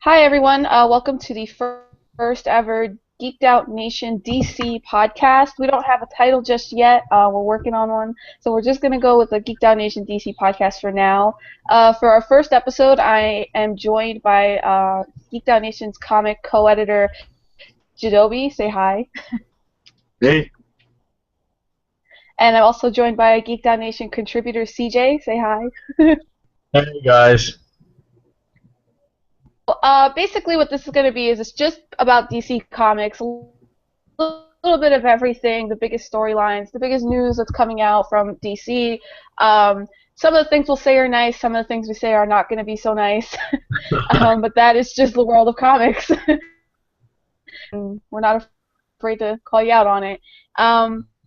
Hi, everyone. Welcome to the first ever Geeked Out Nation DC podcast. We don't have a title just yet. We're working on one. So we're just going to go with the Geeked Out Nation DC podcast for now. For our first episode, I am joined by Geeked Out Nation's comic co-editor, Jadobi. Say hi. Hey, And I'm also joined by Geeked Out Nation contributor, CJ. Say hi. hey guys. Basically, what this is going to be is it's just about DC Comics, a little bit of everything, the biggest storylines, the biggest news that's coming out from DC. Some of the things we'll say are nice, some of the things we say are not going to be so nice, but that is just the world of comics. And we're not afraid to call you out on it.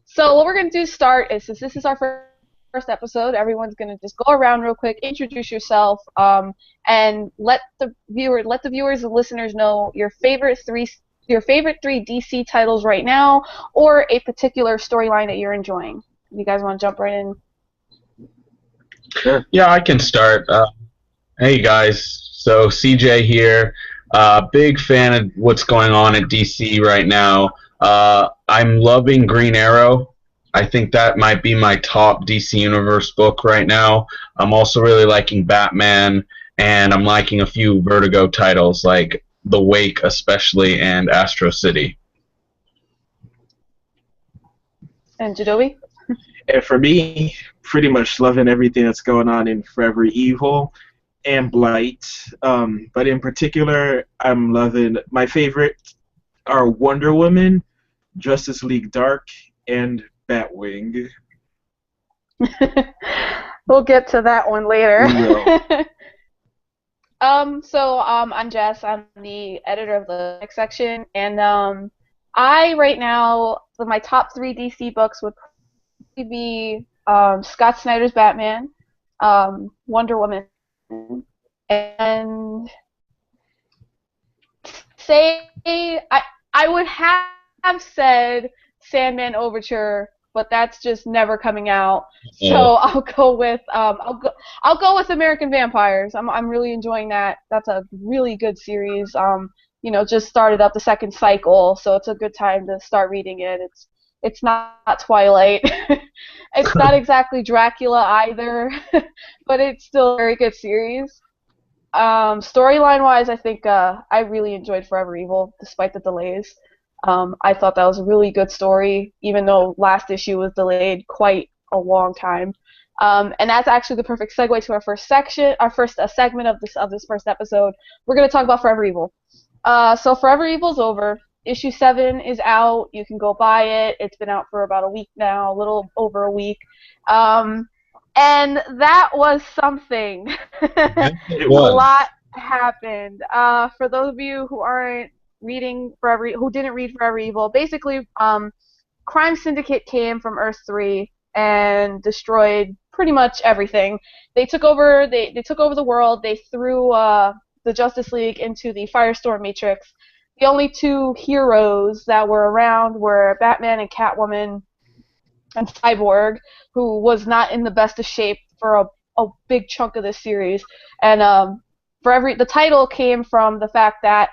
So what we're going to do to start is, since this is our first episode, everyone's going to just go around real quick, introduce yourself, and let the viewers and listeners know your favorite three DC titles right now, or a particular storyline that you're enjoying. You guys want to jump right in? Sure. Yeah, I can start. Hey guys, so CJ here. Big fan of what's going on at DC right now. I'm loving Green Arrow. I think that might be my top DC Universe book right now. I'm also really liking Batman, and I'm liking a few Vertigo titles like The Wake especially and Astro City. And Jadobi? And for me, pretty much loving everything that's going on in Forever Evil and Blight. But in particular, I'm loving my favorite are Wonder Woman, Justice League Dark, and Batwing. We'll get to that one later. We will. I'm Jess. I'm the editor of the next section, and I right now, my top three DC books would probably be Scott Snyder's Batman, Wonder Woman, and I would have said Sandman Overture, but that's just never coming out. So I'll go with American Vampires. I'm really enjoying that. That's a really good series. Just started up the second cycle, so it's a good time to start reading it. It's not Twilight. It's not exactly Dracula either, but it's still a very good series. Storyline-wise, I think I really enjoyed Forever Evil, despite the delays. I thought that was a really good story, even though last issue was delayed quite a long time. And that's actually the perfect segue to our first section, our first segment of this first episode. We're going to talk about Forever Evil. So Forever Evil's over. Issue 7 is out. You can go buy it. It's been out for about a week now, a little over a week. And that was something. It A was. lot happened. For those of you who didn't read Forever Evil, basically, Crime Syndicate came from Earth 3 and destroyed pretty much everything. They took over. They took over the world. They threw the Justice League into the Firestorm Matrix. The only two heroes that were around were Batman and Catwoman and Cyborg, who was not in the best of shape for a big chunk of this series. And the title came from the fact that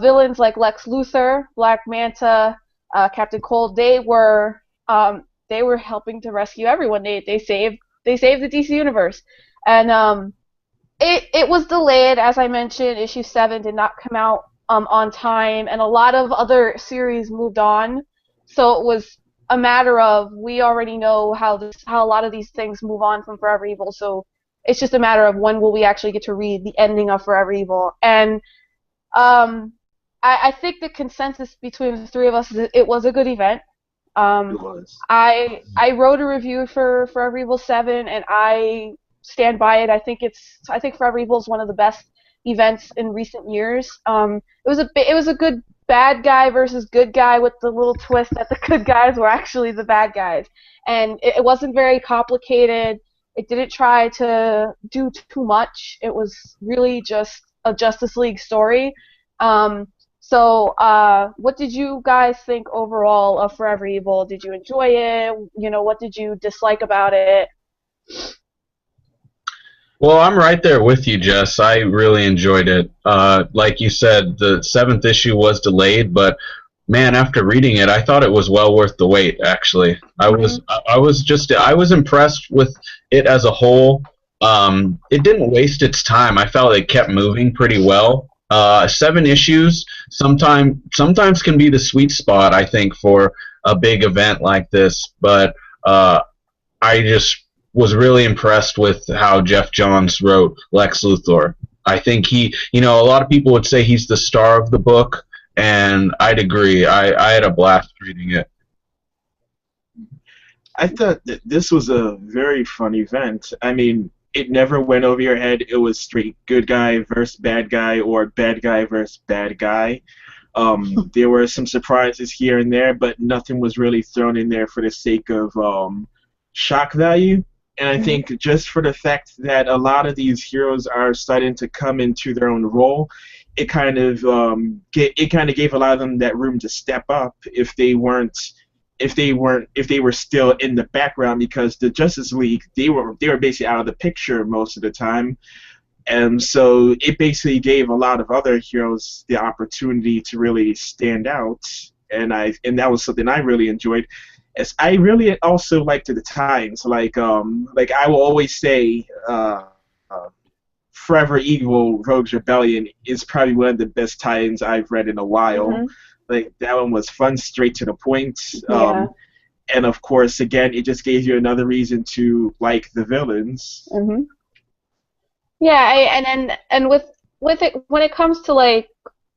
villains like Lex Luthor, Black Manta, Captain Cold, they were helping to rescue everyone. They saved the DC universe, and it was delayed, as I mentioned. Issue 7 did not come out on time, and a lot of other series moved on. So it was a matter of, we already know how a lot of these things move on from Forever Evil. So it's just a matter of when will we actually get to read the ending of Forever Evil. And I think the consensus between the three of us is it was a good event. It was. I wrote a review for Forever Evil 7, and I stand by it. I think Forever Evil is one of the best events in recent years. It was a good bad guy versus good guy, with the little twist that the good guys were actually the bad guys, and it wasn't very complicated. It didn't try to do too much. It was really just a Justice League story. So what did you guys think overall of Forever Evil? Did you enjoy it? What did you dislike about it? Well, I'm right there with you, Jess. I really enjoyed it. Like you said, the seventh issue was delayed, but man, after reading it, I thought it was well worth the wait. Actually, Hmm. I was impressed with it as a whole. It didn't waste its time. I felt it kept moving pretty well. Seven issues sometimes can be the sweet spot, I think, for a big event like this. But I just was really impressed with how Jeff Johns wrote Lex Luthor. I think a lot of people would say he's the star of the book, and I'd agree. I had a blast reading it. I thought that this was a very fun event. I mean, it never went over your head. It was straight good guy versus bad guy or bad guy versus bad guy. There were some surprises here and there, but nothing was really thrown in there for the sake of shock value. And I Hmm. think just for the fact that a lot of these heroes are starting to come into their own role, it kind of gave a lot of them that room to step up if they were still in the background, because the Justice League, they were basically out of the picture most of the time. And so it basically gave a lot of other heroes the opportunity to really stand out. And that was something I really enjoyed. As I really also liked the times, like I will always say, uh, Forever Evil Rogues Rebellion is probably one of the best tie-ins I've read in a while. Hmm. Like that one was fun, straight to the point. Yeah. And of course, again, it just gave you another reason to like the villains. Hmm. Yeah, and with it when it comes to like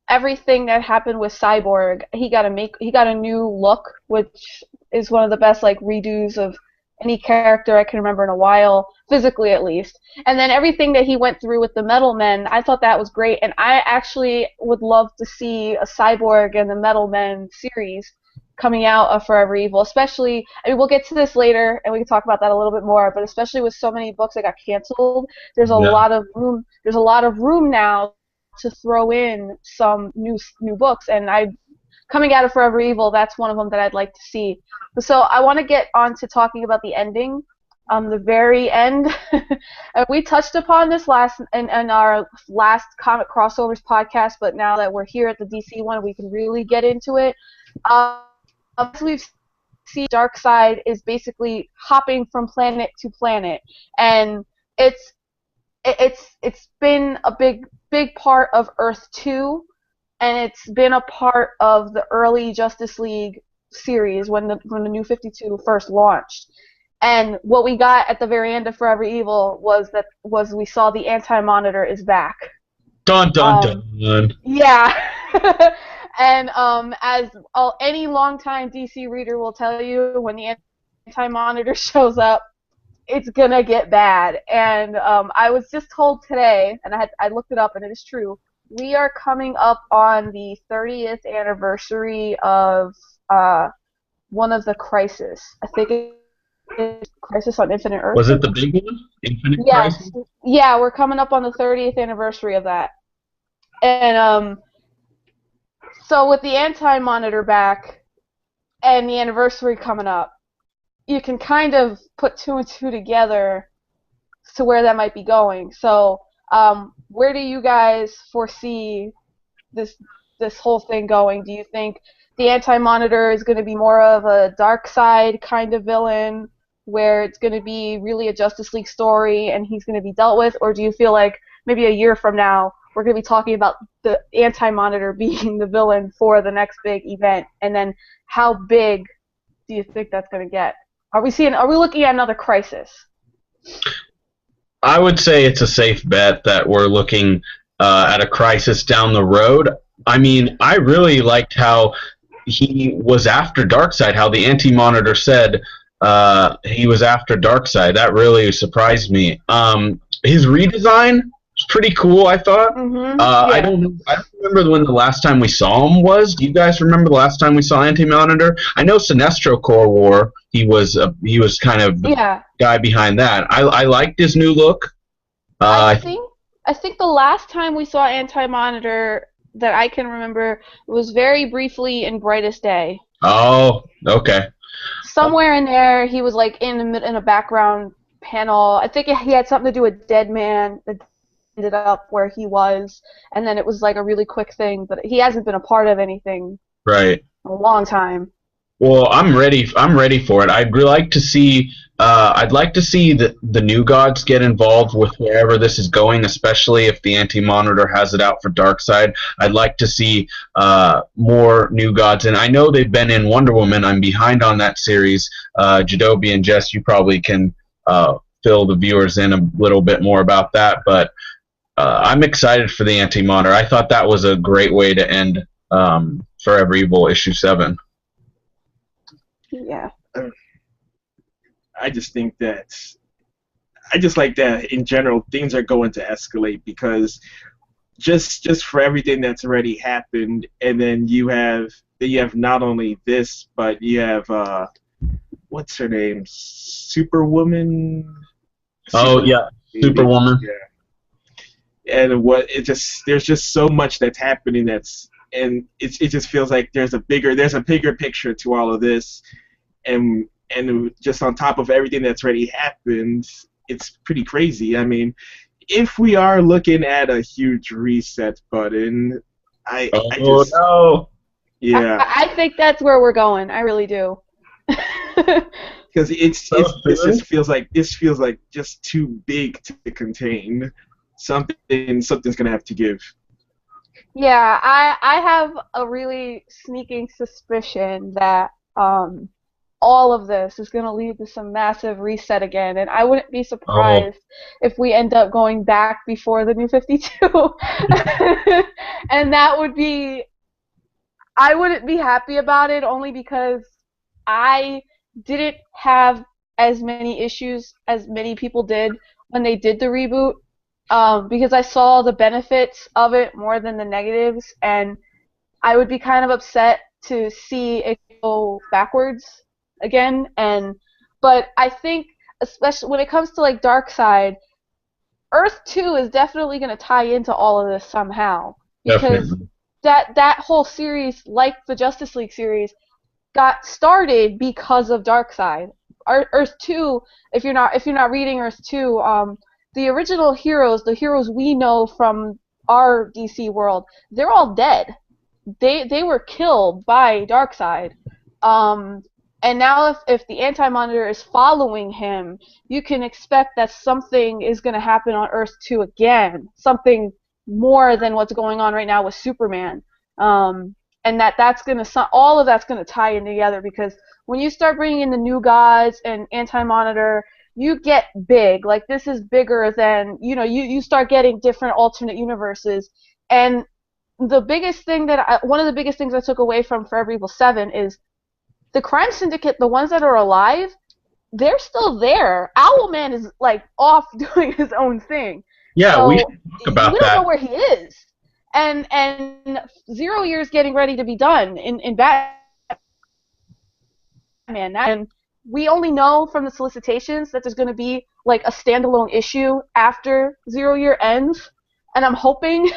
everything that happened with Cyborg, he got a new look, which is one of the best like redos of any character I can remember in a while, physically at least. And then everything that he went through with the Metal Men, I thought that was great, and I actually would love to see a Cyborg and the Metal Men series coming out of Forever Evil, especially, I mean, we'll get to this later and we can talk about that a little bit more, but especially with so many books that got canceled, Yeah. there's a lot of room now to throw in some new books, and I coming out of Forever Evil, that's one of them that I'd like to see. So I want to get on to talking about the ending. The very end, we touched upon this in our last comic crossovers podcast, but now that we're here at the DC one, we can really get into it. Um, as we've seen, Darkseid is basically hopping from planet to planet, and it's it's been a big part of Earth 2, and it's been a part of the early Justice League series when the New 52 first launched. And what we got at the very end of Forever Evil was we saw the Anti-Monitor is back. Dun dun Um, dun. yeah. And as any longtime DC reader will tell you, when the Anti-Monitor shows up, it's gonna get bad. And I was just told today, and I looked it up, and it is true. We are coming up on the 30th anniversary of uh, one of the Crisis. I think it's Crisis on Infinite Was it Earths. the big one? Infinite Yes, Crisis? yeah, we're coming up on the 30th anniversary of that. And so with the Anti-Monitor back and the anniversary coming up, you can kind of put two and two together to where that might be going. So, where do you guys foresee this this whole thing going? Do you think the Anti-Monitor is going to be more of a dark side kind of villain, where it's going to be really a Justice League story and he's going to be dealt with, or do you feel like maybe a year from now we're going to be talking about the Anti-Monitor being the villain for the next big event, and then how big do you think that's going to get? Are we looking at another Crisis? I would say it's a safe bet that we're looking at a crisis down the road. I mean, I really liked how he was after Darkseid, how the Anti-Monitor said he was after Darkseid. That really surprised me. His redesign was pretty cool, I thought. Yeah. I don't remember when the last time we saw him was. Do you guys remember the last time we saw Anti-Monitor? I know Sinestro Corps War. He was kind of the Yeah. guy behind that. I liked his new look. I Uh, think I think the last time we saw Anti-Monitor that I can remember was very briefly in Brightest Day. oh, okay. Somewhere in there, he was like in a background panel. I think he had something to do with Dead Man that ended up where he was, and then it was like a really quick thing. But he hasn't been a part of anything Right. in a long time. Well, I'm ready. I'm ready for it. I'd really like to see. I'd like to see the new gods get involved with wherever this is going, especially if the Anti-Monitor has it out for Darkseid. I'd like to see more new gods, and I know they've been in Wonder Woman. I'm behind on that series. Jadobi and Jess, you probably can fill the viewers in a little bit more about that. But I'm excited for the Anti-Monitor. I thought that was a great way to end Forever Evil issue 7. Yeah. I just think that I just like that in general things are going to escalate because just for everything that's already happened, and then you have not only this, but you have what's her name, Superwoman. Oh yeah, Superwoman. Yeah. And there's just so much that's happening and it just feels like there's a bigger picture to all of this, and just on top of everything that's already happened, it's pretty crazy. I mean, if we are looking at a huge reset button, I just no. Yeah. I think that's where we're going. I really do. Because this just feels like just too big to contain. Something's gonna have to give. Yeah, I have a really sneaking suspicion that all of this is going to lead to some massive reset again, and I wouldn't be surprised if we end up going back before the New 52. And that would be, I wouldn't be happy about it only because I didn't have as many issues as many people did when they did the reboot, because I saw the benefits of it more than the negatives, and I would be kind of upset to see it go backwards again. But I think, especially when it comes to like Darkseid, Earth 2 is definitely going to tie into all of this somehow, because that whole series, like the Justice League series, got started because of Darkseid. Earth 2, if you're not reading Earth 2, the original heroes, the heroes we know from our DC world, they're all dead. They were killed by Darkseid. And now if the Anti-Monitor is following him, you can expect that something is going to happen on Earth 2 again. Something more than what's going on right now with Superman. And that's going to, all of that's going to tie in together, because when you start bringing in the new gods and Anti-Monitor, you get big. Like, this is bigger than, you start getting different alternate universes. And the biggest thing one of the biggest things I took away from Forever Evil 7 is the crime syndicate, the ones that are alive, they're still there. Owlman is, like, off doing his own thing. Yeah, so we should talk about that. We don't know where he is. And 0 Year's getting ready to be done in Batman. And we only know from the solicitations that there's going to be, like, a standalone issue after 0 Year ends. And I'm hoping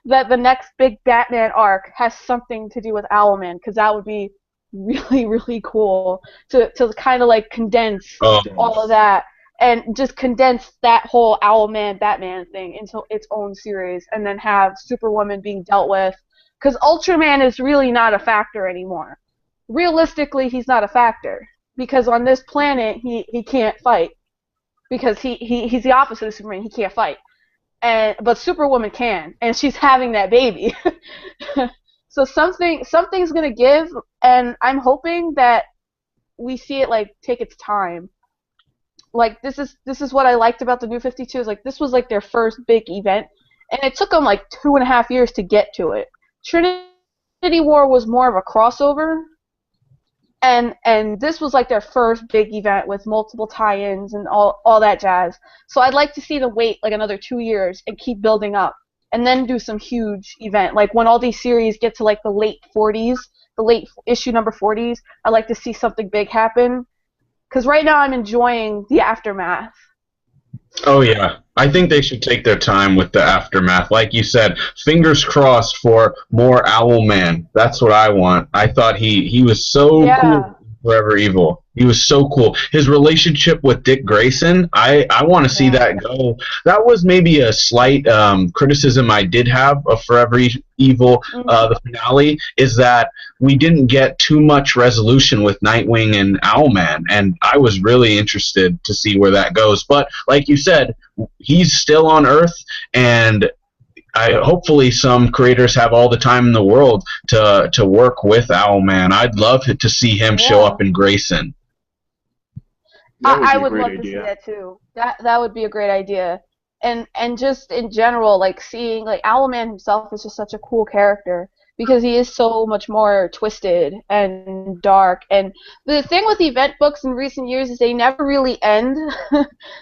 that the next big Batman arc has something to do with Owlman, because that would be really, really cool to kind of like condense all of that and just condense that whole Owlman Batman thing into its own series, and then have Superwoman being dealt with, because Ultraman is really not a factor anymore. Realistically, he's not a factor, because on this planet he can't fight, because he's the opposite of Superman. He can't fight, but Superwoman can, and she's having that baby. So something's gonna give, and I'm hoping that we see it like take its time. Like, this is what I liked about the New 52, is like this was like their first big event, and it took them like 2.5 years to get to it. Trinity War was more of a crossover, and this was like their first big event with multiple tie-ins and all that jazz. So I'd like to see them wait like another 2 years and keep building up, and then do some huge event. Like, when all these series get to like the late 40s, the late issue number 40s, I'd like to see something big happen. Because right now I'm enjoying the aftermath. Oh yeah, I think they should take their time with the aftermath. Like you said, fingers crossed for more Owlman. That's what I want. I thought he was so cool in Forever Evil. He was so cool. His relationship with Dick Grayson, I want to see Yeah. that go. That was maybe a slight criticism I did have of Forever Evil, Hmm. the finale, is that we didn't get too much resolution with Nightwing and Owlman, and I was really interested to see where that goes. But like you said, he's still on Earth, and hopefully some creators have all the time in the world to work with Owlman. I'd love to see him show Yeah. up in Grayson. That would I be a would great love to see idea. that too. That would be a great idea. And just in general, like seeing like Owlman himself is just such a cool character because he is so much more twisted and dark. And the thing with event books in recent years is they never really end.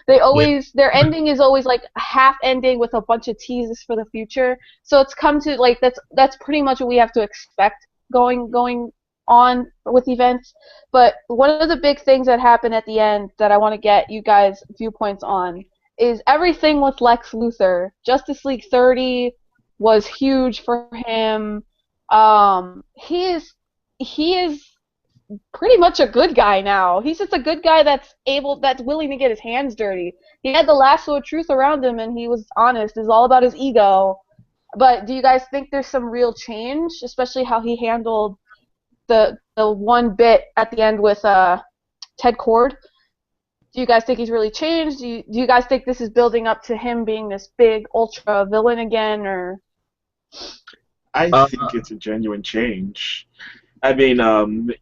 They Yeah. always their ending is always like a half ending with a bunch of teases for the future. So it's come to like that's pretty much what we have to expect going on with events. But one of the big things that happened at the end that I want to get you guys' viewpoints on is everything with Lex Luthor. Justice League 30 was huge for him. He is pretty much a good guy now. He's just a good guy that's willing to get his hands dirty. He had the lasso of truth around him, and he was honest. It's all about his ego. But do you guys think there's some real change, especially how he handled the one bit at the end with Ted Cord? Do you guys think he's really changed? Do you guys think this is building up to him being this big ultra villain again, or? I Uh, think it's a genuine change. I mean,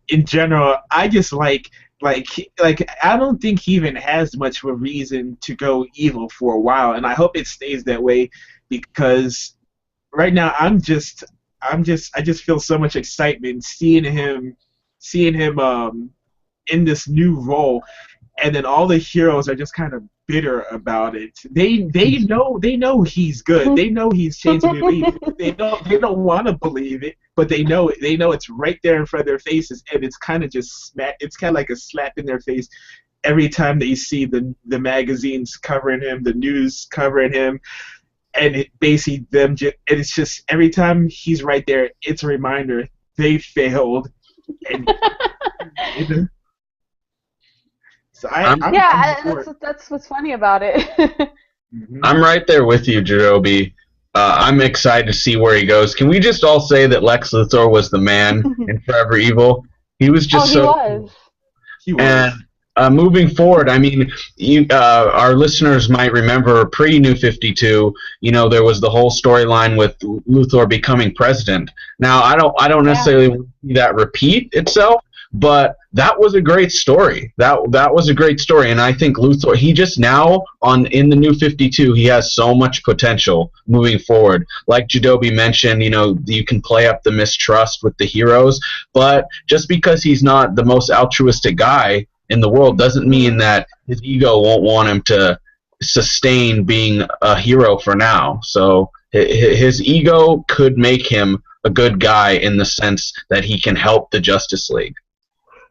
in general, I just like I don't think he even has much of a reason to go evil for a while, and I hope it stays that way because right now I just feel so much excitement seeing him in this new role, and then all the heroes are just kind of bitter about it. They know he's good. They know he's changing their leaf. They don't want to believe it, but they know it. They know it's right there in front of their faces, and it's kind of just smack. It's kind of like a slap in their face every time that you see the magazines covering him, the news covering him, and it basically them just. And it's just every time he's right there, it's a reminder they failed, and you know, so I'm I'm Yeah, for it. that's what's funny about it. Hmm. I'm right there with you, Jarobi. I'm excited to see where he goes. Can we just all say that Lex Luthor was the man in Forever Evil? He was Oh, just he so was. cool. He And was. moving forward, I mean, our listeners might remember pre New 52. There was the whole storyline with Luthor becoming president. Now, I don't Yeah. necessarily want to see that repeat itself, but that was a great story. That was a great story, and I think Luthor, he just now on in the New 52, he has so much potential moving forward. Like Jadobi mentioned, you can play up the mistrust with the heroes, but just because he's not the most altruistic guy in the world doesn't mean Mhm. that his ego won't want him to sustain being a hero for now. So his ego could make him a good guy in the sense that he can help the Justice League.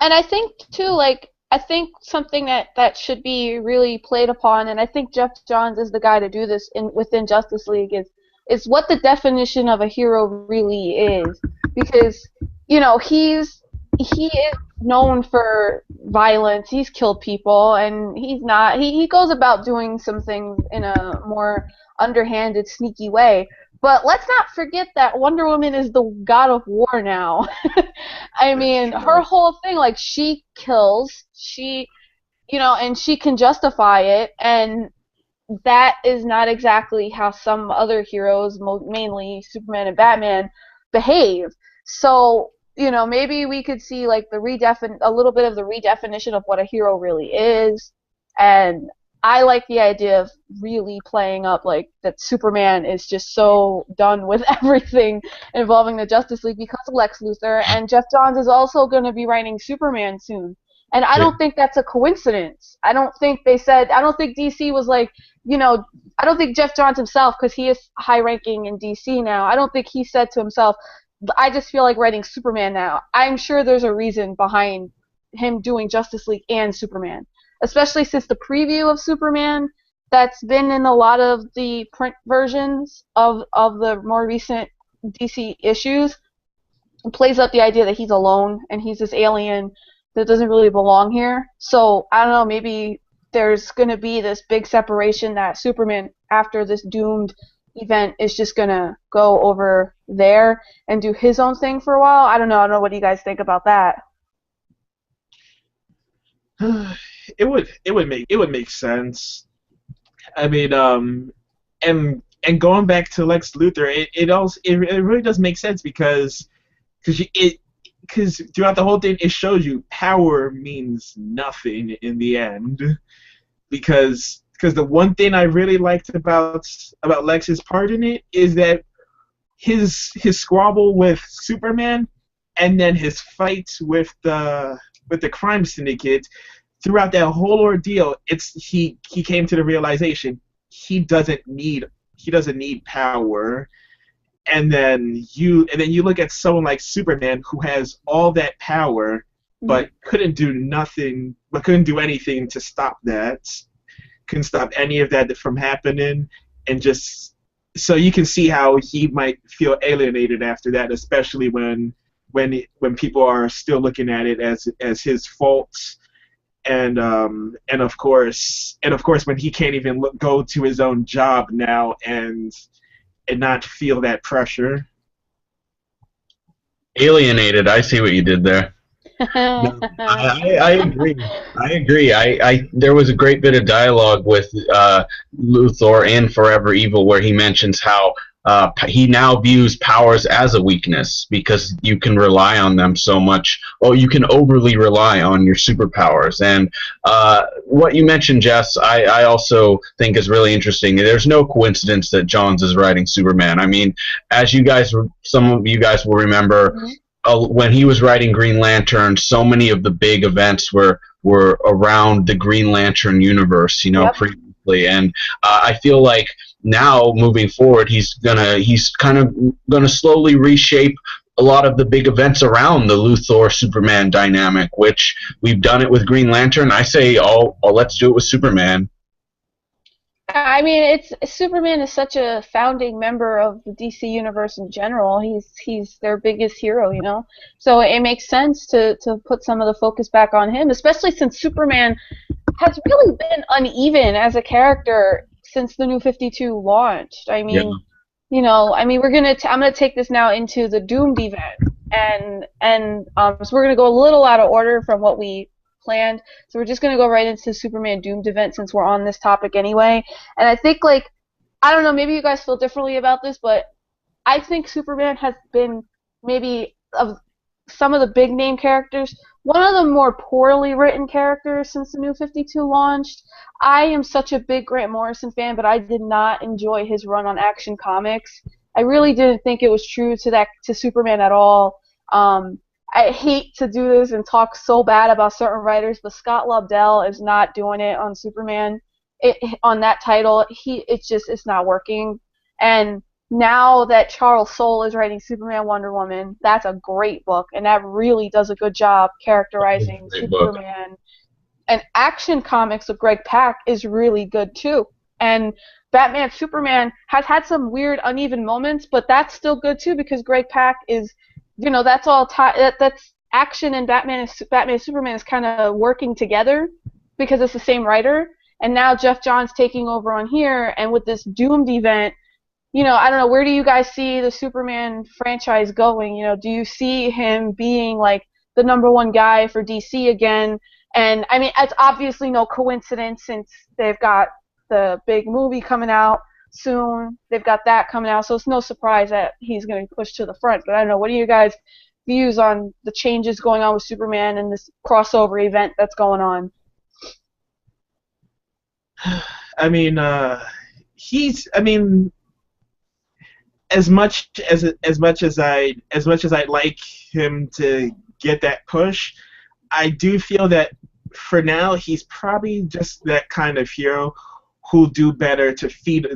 And I think too, like I think something that should be really played upon, and I think Jeff Johns is the guy to do this within Justice League is what the definition of a hero really is, because he is known for violence. He's killed people, and he goes about doing some things in a more underhanded, sneaky way. But let's not forget that Wonder Woman is the god of war now. I That's mean, her true. whole thing, like, she kills, and she can justify it, and that is not exactly how some other heroes, mainly Superman and Batman, behave. So, maybe we could see, like, a little bit of the redefinition of what a hero really is, and I like the idea of really playing up like that Superman is just so done with everything involving the Justice League because of Lex Luthor, and Jeff Johns is also going to be writing Superman soon. And I don't think that's a coincidence. I don't think DC was like, I don't think Jeff Johns himself, because he is high ranking in DC now, I don't think he said to himself, I just feel like writing Superman now. I'm sure there's a reason behind him doing Justice League and Superman, especially since the preview of Superman that's been in a lot of the print versions of the more recent DC issues plays up the idea that he's alone and he's this alien that doesn't really belong here. So I don't know, maybe there's gonna be this big separation that Superman after this doomed event is just gonna go over there and do his own thing for a while. I don't know. I don't know. What do you guys think about that? It would make sense. I mean, and going back to Lex Luthor, it really does make sense because throughout the whole thing it shows you power means nothing in the end. Because the one thing I really liked about Lex's part in it is that his squabble with Superman and then his fight with the crime syndicate. Throughout that whole ordeal, he came to the realization he doesn't need power. And then you look at someone like Superman who has all that power but couldn't do anything to stop that. Couldn't stop any of that from happening, and just so you can see how he might feel alienated after that, especially when people are still looking at it as his fault. And of course when he can't even go to his own job now and not feel that pressure. Alienated. I see what you did there. No, I agree. I agree. There was a great bit of dialogue with Luthor in Forever Evil where he mentions how he now views powers as a weakness because you can rely on them so much. Well, you can overly rely on your superpowers. And what you mentioned, Jess, I also think is really interesting. There's no coincidence that Johns is writing Superman. I mean, as some of you guys will remember, when he was writing Green Lantern, so many of the big events were around the Green Lantern universe, Yep. previously. And I feel like now moving forward, he's kind of gonna slowly reshape a lot of the big events around the Luthor Superman dynamic, which we've done it with Green Lantern. I say, let's do it with Superman. I mean, it's Superman is such a founding member of the DC universe in general. He's their biggest hero, you know. So it makes sense to put some of the focus back on him, especially since Superman has really been uneven as a character since the New 52 launched. I Yeah. mean, I'm gonna take this now into the Doomed event, and so we're gonna go a little out of order from what we planned. So we're just gonna go right into the Superman Doomed event since we're on this topic anyway. And I think I don't know, maybe you guys feel differently about this, but I think Superman has been maybe of some of the big name characters, one of the more poorly written characters since the New 52 launched. I am such a big Grant Morrison fan, but I did not enjoy his run on Action Comics. I really didn't think it was true to Superman at all. I hate to do this and talk so bad about certain writers, but Scott Lobdell is not doing it on Superman. On that title, it's not working. And now that Charles Soule is writing Superman Wonder Woman, that's a great book, and that really does a good job characterizing Great book. Superman. And Action Comics with Greg Pak is really good too. And Batman Superman has had some weird uneven moments, but that's still good too because Greg Pak is, that's all that's Action and Batman and Superman is kind of working together because it's the same writer. And now Jeff Johns taking over on here, and with this Doomed event, I don't know, where do you guys see the Superman franchise going? Do you see him being like the #1 guy for DC again? And I mean, it's obviously no coincidence since they've got the big movie coming out soon. They've got that coming out, so it's no surprise that he's going to be pushed to the front. But I don't know, what are you guys' views on the changes going on with Superman and this crossover event that's going on? I mean, I mean, as much as I'd like him to get that push, I do feel that for now he's probably just that kind of hero who'll do better to feed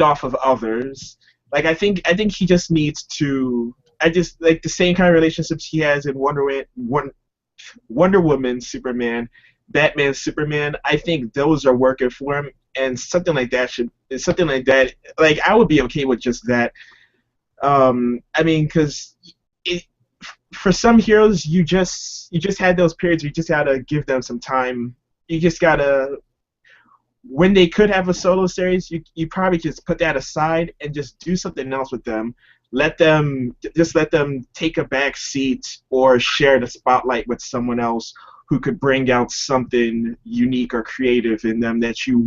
off of others. Like I think he just needs to. I just like the same kind of relationships he has in Wonder Woman, Superman, Batman, Superman. I think those are working for him, and something like that. Like I would be okay with just that. I mean, because for some heroes, you just had those periods where you just gotta give them some time. You just gotta, when they could have a solo series, you probably just put that aside and just do something else with them. Let them take a back seat or share the spotlight with someone else who could bring out something unique or creative in them that you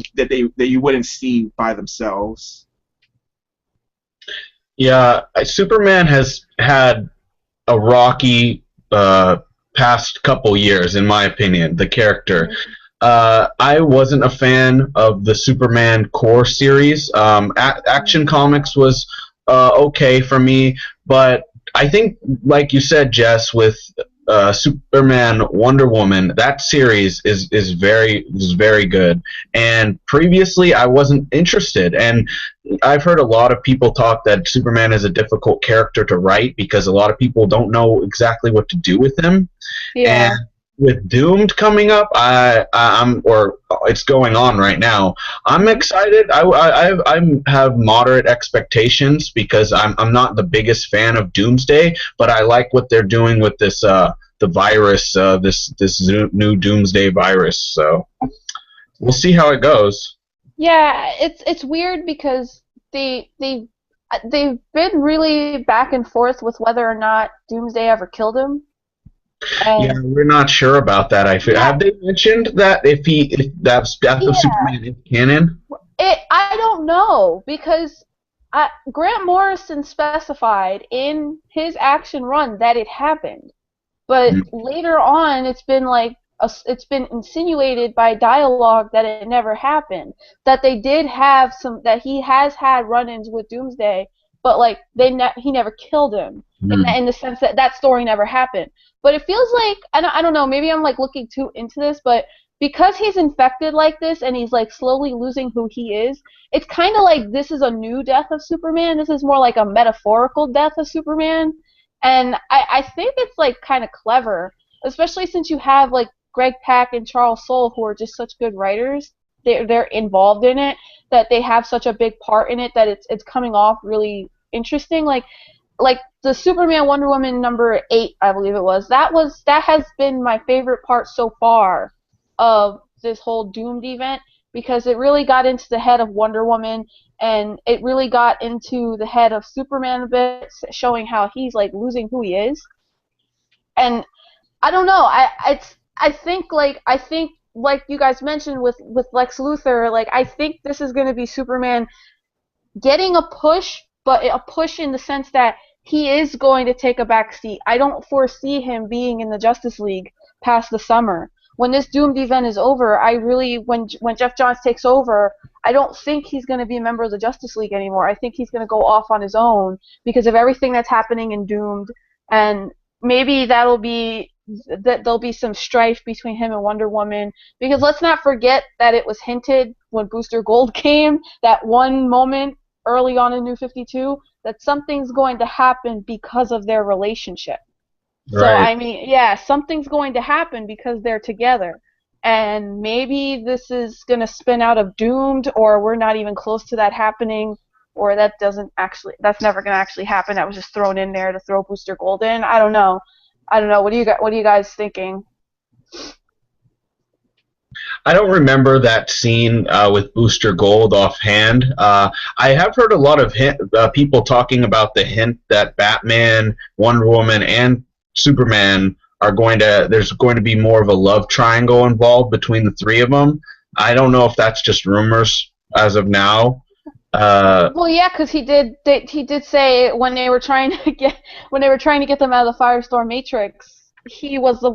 wouldn't see by themselves. Yeah, Superman has had a rocky past couple years, in my opinion. The character. I wasn't a fan of the Superman core series. Action Comics was okay for me, but I think, like you said, Jess, with Superman, Wonder Woman, that series is very good. And previously, I wasn't interested, and I've heard a lot of people talk that Superman is a difficult character to write because a lot of people don't know exactly what to do with him. And Yeah. with Doomed coming up, I'm or it's going on right now. I'm excited. I have moderate expectations because I'm not the biggest fan of Doomsday, but I like what they're doing with this the virus, this new Doomsday virus. So we'll see how it goes. Yeah, it's weird because they've been really back and forth with whether or not Doomsday ever killed him. Yeah, And we're not sure about that. I feel. yeah, Have they mentioned that if that's Death of yeah. Superman is canon? I don't know because Grant Morrison specified in his action run that it happened, but later on it's been insinuated by dialogue that it never happened. That they did have that he has had run-ins with Doomsday, but like he never killed him Mm. in the sense that that story never happened. But it feels like I don't know, maybe I'm like looking too into this, but because he's infected like this and he's like slowly losing who he is, it's kind of like this is a new death of Superman. This is more like a metaphorical death of Superman, and I think it's like kind of clever, especially since you have like Greg Pak and Charles Soule who are just such good writers. They're involved in it, that they have such a big part in it that it's coming off really interesting. Like the Superman Wonder Woman #8, I believe it was. That has been my favorite part so far of this whole Doomed event because it really got into the head of Wonder Woman and it really got into the head of Superman a bit, showing how he's like losing who he is. And I don't know. I think like you guys mentioned with Lex Luthor, like I think this is going to be Superman getting a push, but a push in the sense that he is going to take a back seat. I don't foresee him being in the Justice League past the summer. When this Doomed event is over, when Jeff Johns takes over, I don't think he's going to be a member of the Justice League anymore. I think he's going to go off on his own because of everything that's happening in Doomed, and maybe that there'll be some strife between him and Wonder Woman, because let's not forget that it was hinted when Booster Gold came, that one moment early on in New 52, that something's going to happen because of their relationship. So, Right. I mean, yeah, something's going to happen because they're together. And maybe this is going to spin out of Doomed, or we're not even close to that happening, or that's never going to actually happen. That was just thrown in there to throw Booster Gold in. I don't know. What are you guys thinking? I don't remember that scene with Booster Gold offhand. I have heard a lot of people talking about the hint that Batman, Wonder Woman, and Superman there's going to be more of a love triangle involved between the three of them. I don't know if that's just rumors as of now. Well, yeah, because he did say when they were trying to get them out of the Firestorm Matrix,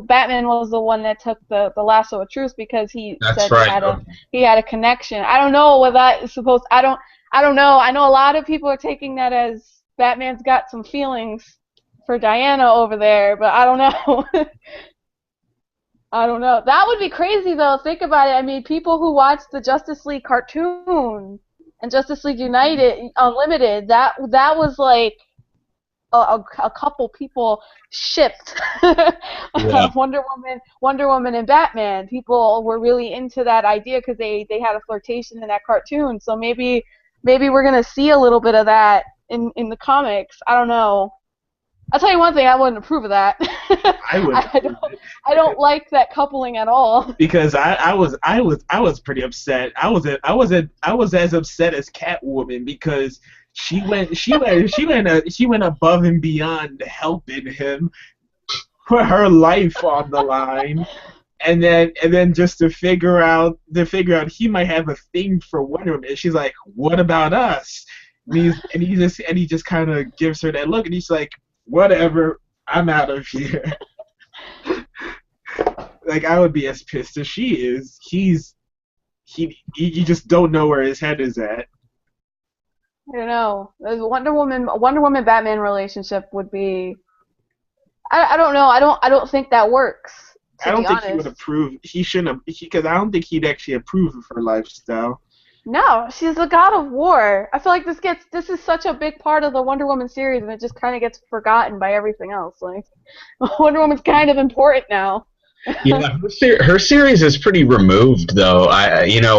Batman was the one that took the lasso of truth because he That's said right. he had a connection. I don't know what that is supposed. I don't know. I know a lot of people are taking that as Batman's got some feelings for Diana over there, but I don't know. I don't know. That would be crazy though. Think about it. I mean, people who watched the Justice League cartoon and Justice League United Unlimited, that was like a couple people shipped Yeah. Wonder Woman and Batman. People were really into that idea because they had a flirtation in that cartoon. So maybe we're gonna see a little bit of that in the comics. I don't know. I'll tell you one thing, I wouldn't approve of that. I wouldn't I approve don't it I don't like that coupling at all. because I was pretty upset. I was as upset as Catwoman because she went above and beyond helping him, put her life on the line, and then just to figure out he might have a thing for Wonder Woman. And she's like, "What about us?" And he just kind of gives her that look, and he's like, "Whatever, I'm out of here." Like I would be as pissed as she is. You just don't know where his head is at. I don't know. The Wonder Woman Batman relationship would be. I don't know. I don't think that works. I To be don't think he would honest. approve. He shouldn't, because I don't think he'd actually approve of her lifestyle. No, she's the god of war. I feel like this is such a big part of the Wonder Woman series, and it just kind of gets forgotten by everything else. Like Wonder Woman's kind of important now. Yeah, her series is pretty removed, though. I'm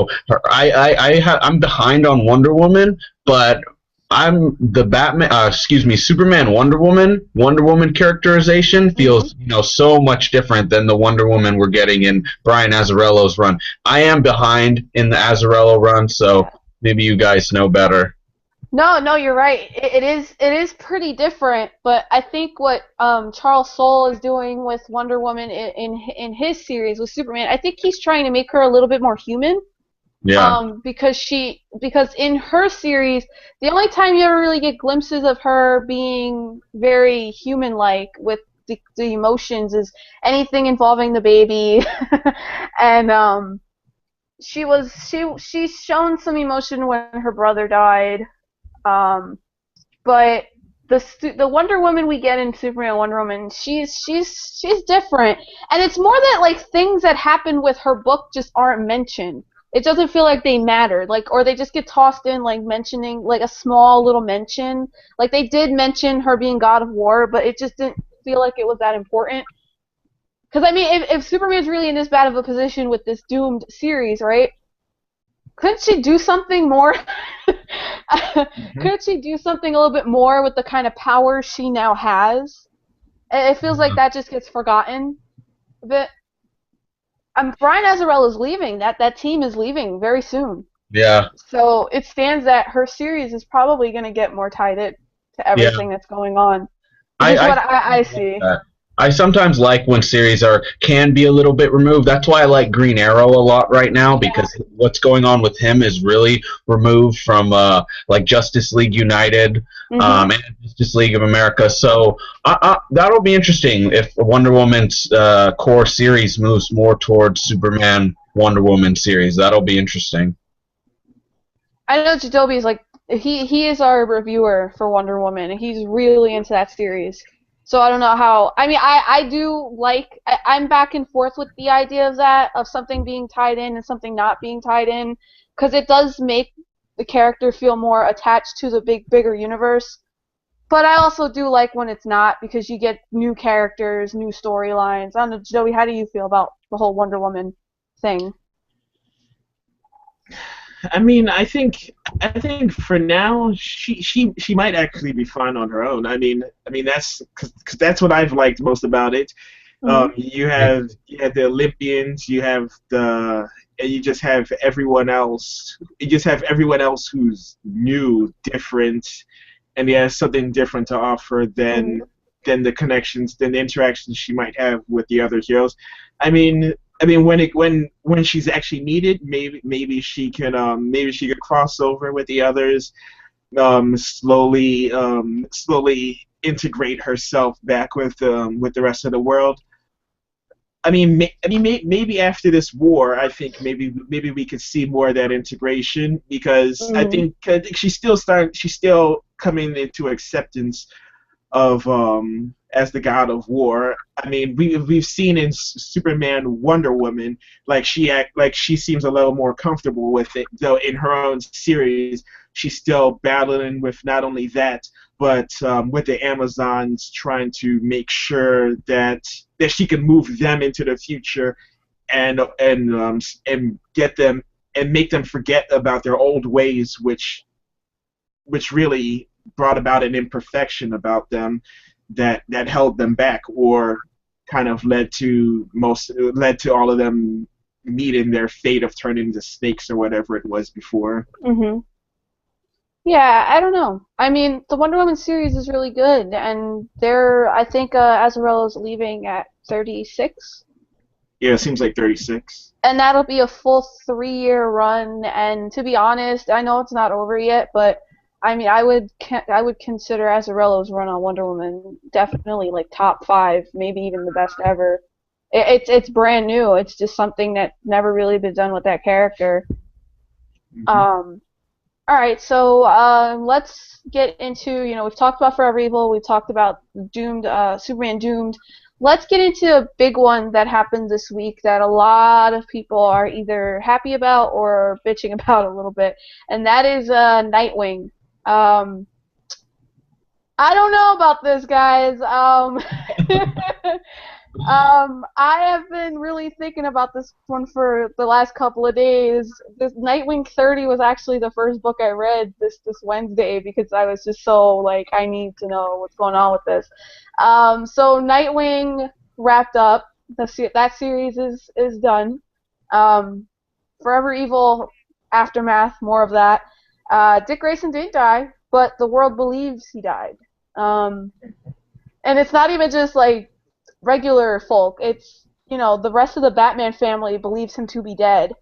behind on Wonder Woman, but I'm the Batman. Excuse me, Superman, Wonder Woman characterization Hmm. feels so much different than the Wonder Woman we're getting in Brian Azzarello's run. I am behind in the Azzarello run, so Yeah. maybe you guys know better. No, no, you're right. It is pretty different, but I think what Charles Soule is doing with Wonder Woman in his series with Superman, I think he's trying to make her a little bit more human. Yeah. Because in her series, the only time you ever really get glimpses of her being very human-like with the emotions is anything involving the baby, and she's shown some emotion when her brother died. Um, but the Wonder Woman we get in Superman and Wonder Woman, she's different, and it's more that like things that happen with her book just aren't mentioned. It doesn't feel like they matter, like or they just get tossed in like mentioning like a small little mention. Like they did mention her being God of War, but it just didn't feel like it was that important. Because I mean, if Superman's really in this bad of a position with this doomed series, right? Couldn't she do something more? Hmm. Couldn't she do something a little bit more with the kind of power she now has? It feels like that just gets forgotten a bit. Brian Azzarello is leaving. That team is leaving very soon. Yeah. So it stands that her series is probably going to get more tied in to Yeah. everything that's going on. Is I, just I what I like see. that. I sometimes like when series can be a little bit removed. That's why I like Green Arrow a lot right now Yeah. because what's going on with him is really removed from like Justice League United Mhm. and Justice League of America. So that'll be interesting if Wonder Woman's core series moves more towards Superman Wonder Woman series. That'll be interesting. I know Jadobi's like he is our reviewer for Wonder Woman, and he's really into that series. So I don't know how. I mean, I do like. I'm back and forth with the idea of that of something being tied in and something not being tied in, because it does make the character feel more attached to the bigger universe. But I also do like when it's not because you get new characters, new storylines. I don't know, Joey, how do you feel about the whole Wonder Woman thing? I mean, I think for now she might actually be fine on her own. I mean that's because that's what I've liked most about it. Hmm. You have the Olympians, and you just have everyone else. You just have everyone else who's new, different, and he has something different to offer Hmm. than the interactions she might have with the other heroes. I mean, when she's actually needed, maybe she could cross over with the others, slowly integrate herself back with the rest of the world. Maybe after this war, I think maybe we could see more of that integration because Hmm. I think she's still coming into acceptance of as the god of war. I mean, we've seen in Superman, Wonder Woman, like she seems a little more comfortable with it. Though in her own series, she's still battling with not only that, but with the Amazons, trying to make sure that she can move them into the future and get them and make them forget about their old ways, which really brought about an imperfection about them that held them back, or kind of led to all of them meeting their fate of turning into snakes or whatever it was before. Hmm. Yeah, I don't know. I mean, the Wonder Woman series is really good, and I think Azzarello's leaving at 36. Yeah, it seems like 36. And that'll be a full 3-year run. And to be honest, I know it's not over yet, but I mean, I would consider Azzarello's run on Wonder Woman definitely like top 5, maybe even the best ever. It's brand new. It's just something that never really been done with that character. Mm-hmm. All right, so let's get into, we've talked about Forever Evil, we've talked about Doomed, Superman Doomed. Let's get into a big one that happened this week that a lot of people are either happy about or bitching about a little bit, and that is Nightwing. I don't know about this, guys. I have been really thinking about this one for the last couple of days. This Nightwing 30 was actually the first book I read this Wednesday because I was just so like, I need to know what's going on with this. So Nightwing wrapped up. That series is done. Forever Evil Aftermath, more of that. Dick Grayson didn't die, but the world believes he died. And it's not even just like regular folk. It's, the rest of the Batman family believes him to be dead.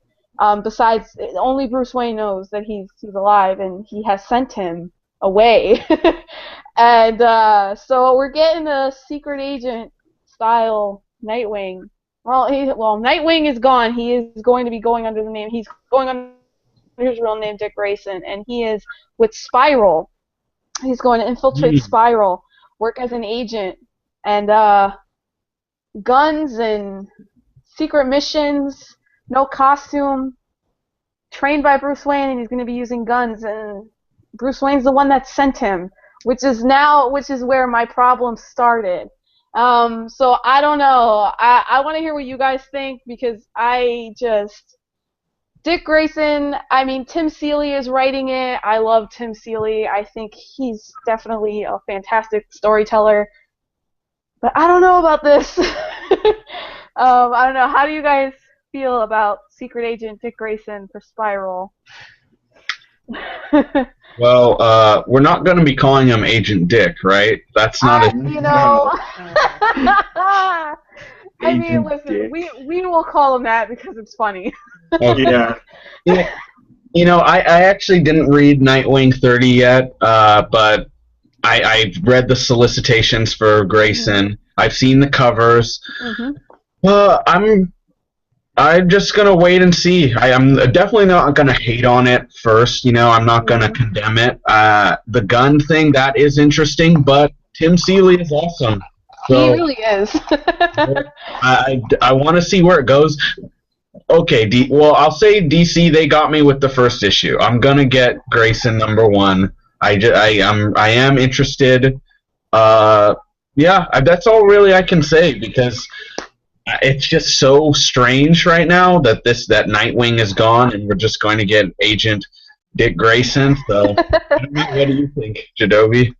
Besides, only Bruce Wayne knows that he's alive, and he has sent him away. And so we're getting a secret agent style Nightwing. Well, Nightwing is gone. He is going to be going under the name. He's going under his real name, Dick Grayson, and he is with Spiral. He's going to infiltrate Spiral, work as an agent, and guns and secret missions, no costume, trained by Bruce Wayne, and he's going to be using guns, and Bruce Wayne's the one that sent him, which is where my problem started. So I don't know. I want to hear what you guys think, because Dick Grayson, I mean, Tim Seeley is writing it. I love Tim Seeley. I think he's definitely a fantastic storyteller. But I don't know about this. I don't know. How do you guys feel about Secret Agent Dick Grayson for Spiral? Well, we're not going to be calling him Agent Dick, right? That's not I mean, listen, we will call him that because it's funny. Yeah. I actually didn't read Nightwing 30 yet, but I read the solicitations for Grayson. Mm-hmm. I've seen the covers. Mm-hmm. I'm just gonna wait and see. I'm definitely not gonna hate on it first. I'm not gonna condemn it. The gun thing, that is interesting, but Tim Seeley is awesome. So, he really is. I want to see where it goes. Okay, well, I'll say DC, they got me with the first issue. I'm gonna get Grayson #1. I am interested. That's all really I can say, because it's just so strange right now that Nightwing is gone and we're just going to get Agent Dick Grayson. So, what do you think, Jadobi?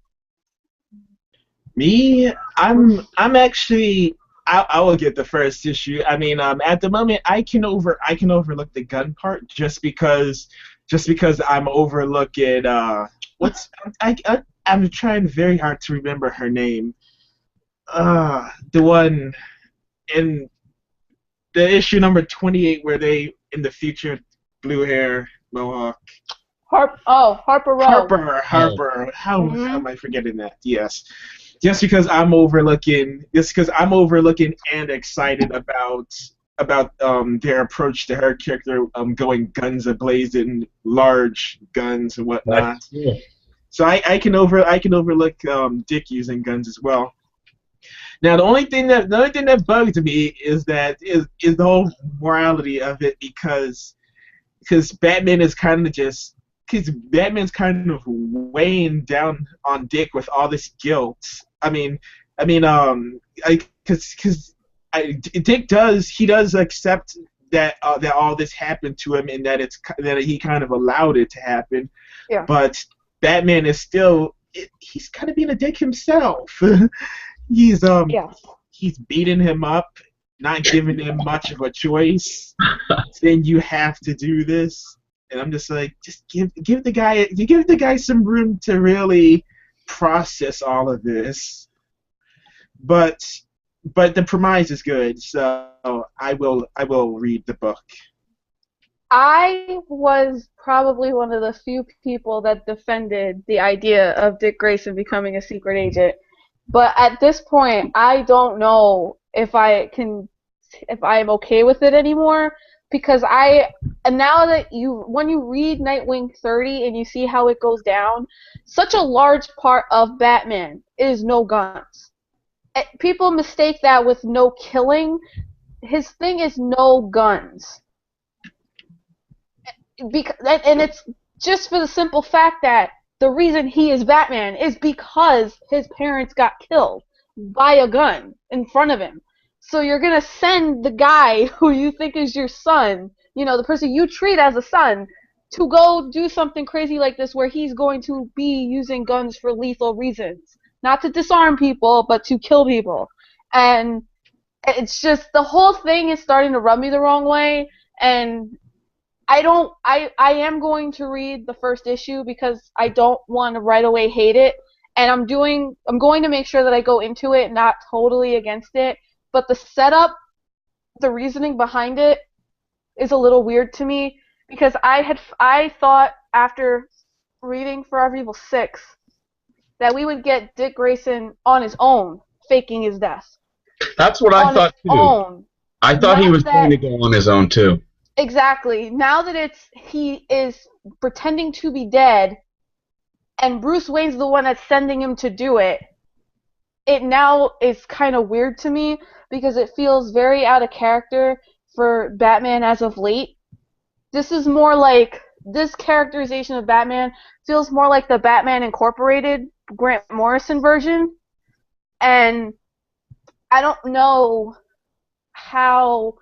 Me, I'm actually. I will get the first issue. I mean, at the moment, I can overlook the gun part just because I'm overlooking I'm trying very hard to remember her name. The one in the issue number 28 where they in the future, blue hair, mohawk. Harper Row. Harper. How am I forgetting that? Yes. Just because I'm overlooking and excited about their approach to her character, going guns a-blazing, large guns and whatnot. Yeah. So I can overlook Dick using guns as well. Now the only thing that bugs me is the whole morality of it, because Batman's kind of weighing down on Dick with all this guilt. Dick does accept that all this happened to him, and that he kind of allowed it to happen. Yeah. But Batman is still he's kind of being a dick himself. he's Yes. he's beating him up, not giving him much of a choice. Then you have to do this, and I'm just like, just give the guy some room to really process all of this. But the premise is good, so I will read the book. I was probably one of the few people that defended the idea of Dick Grayson becoming a secret agent. But at this point, I don't know if I'm okay with it anymore, because and now that when you read Nightwing 30 and you see how it goes down, such a large part of Batman is no guns. People mistake that with no killing. His thing is no guns. And it's just for the simple fact that the reason he is Batman is because his parents got killed by a gun in front of him. So you're gonna send the guy who you think is your son, the person you treat as a son, to go do something crazy like this where he's going to be using guns for lethal reasons. Not to disarm people, but to kill people. And it's just, the whole thing is starting to rub me the wrong way, and I am going to read the first issue because I don't want to right away hate it, and I'm going to make sure that I go into it not totally against it, but the setup, the reasoning behind it is a little weird to me, because I thought after reading Forever Evil 6 that we would get Dick Grayson on his own faking his death. That's what I thought too. Own. I thought he was going to go on his own too. Exactly. Now that he is pretending to be dead, and Bruce Wayne's the one that's sending him to do it, it now is kind of weird to me, because it feels very out of character for Batman as of late. This is more like, this characterization of Batman feels more like the Batman Incorporated Grant Morrison version, and I don't know how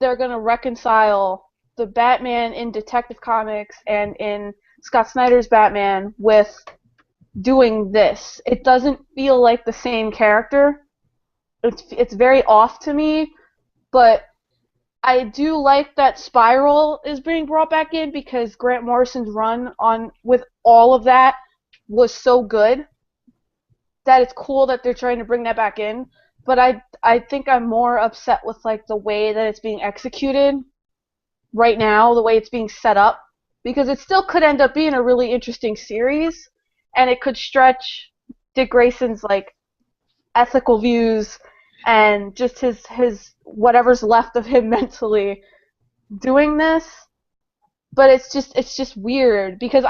they're going to reconcile the Batman in Detective Comics and in Scott Snyder's Batman with doing this. It doesn't feel like the same character. It's very off to me, but I do like that Spiral is being brought back in, because Grant Morrison's run on with all of that was so good that it's cool that they're trying to bring that back in. But I think I'm more upset with like the way that it's being executed right now, the way it's being set up, because it still could end up being a really interesting series, and it could stretch Dick Grayson's like ethical views and just his whatever's left of him mentally doing this. But it's just weird, because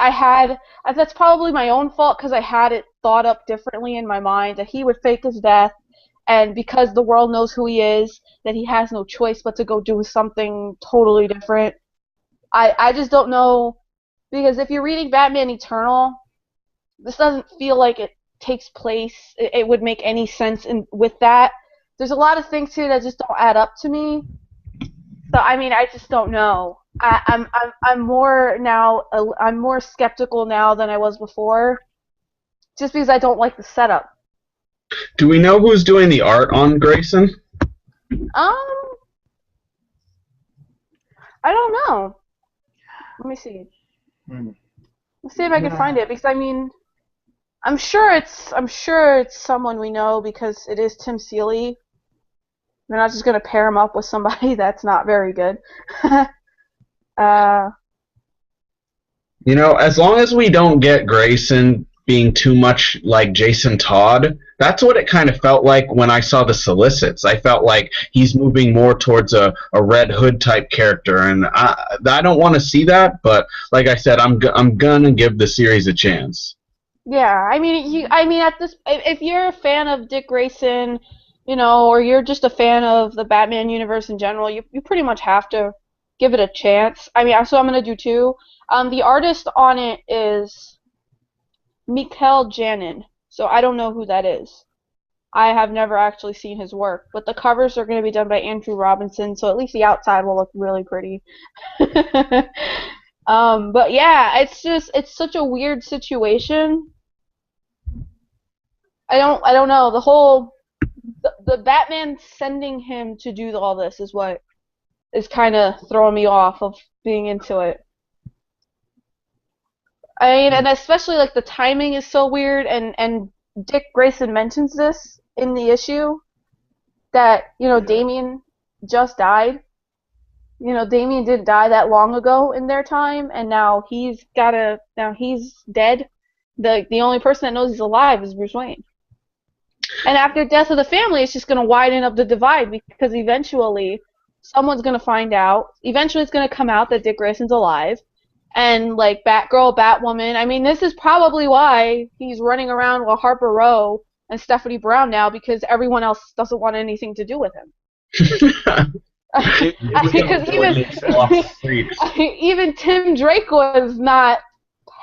that's probably my own fault, because I had it thought up differently in my mind that he would fake his death, and because the world knows who he is, that he has no choice but to go do something totally different. I just don't know, because if you're reading Batman Eternal, this doesn't feel like it takes place, it would make any sense with that. There's a lot of things here that just don't add up to me. So I mean, I just don't know. I'm more skeptical now than I was before, just because I don't like the setup. Do we know who's doing the art on Grayson? I don't know. Let me see. Let's see if I can find it, because I mean, I'm sure it's someone we know, because it is Tim Seeley. They're not just gonna pair him up with somebody that's not very good. As long as we don't get Grayson being too much like Jason Todd, that's what it kind of felt like when I saw the solicits. I felt like he's moving more towards a Red Hood type character, and I don't want to see that. But like I said, I'm gonna give the series a chance. Yeah, I mean, if you're a fan of Dick Grayson, or you're just a fan of the Batman universe in general, you pretty much have to give it a chance. I mean, so I'm gonna do two. The artist on it is Mikael Janin, so I don't know who that is. I have never actually seen his work, but the covers are going to be done by Andrew Robinson, so at least the outside will look really pretty. But yeah, it's such a weird situation, I don't know. The Batman sending him to do all this is what is kind of throwing me off of being into it. I mean, and especially like the timing is so weird, and Dick Grayson mentions this in the issue that Damian just died. Damian didn't die that long ago in their time, and now he's dead. The only person that knows he's alive is Bruce Wayne. And after Death of the Family, it's just going to widen up the divide because eventually someone's going to find out. Eventually it's going to come out that Dick Grayson's alive. And, like, Batgirl, Batwoman, I mean, this is probably why he's running around with Harper Row and Stephanie Brown now, because everyone else doesn't want anything to do with him. Because even Tim Drake was not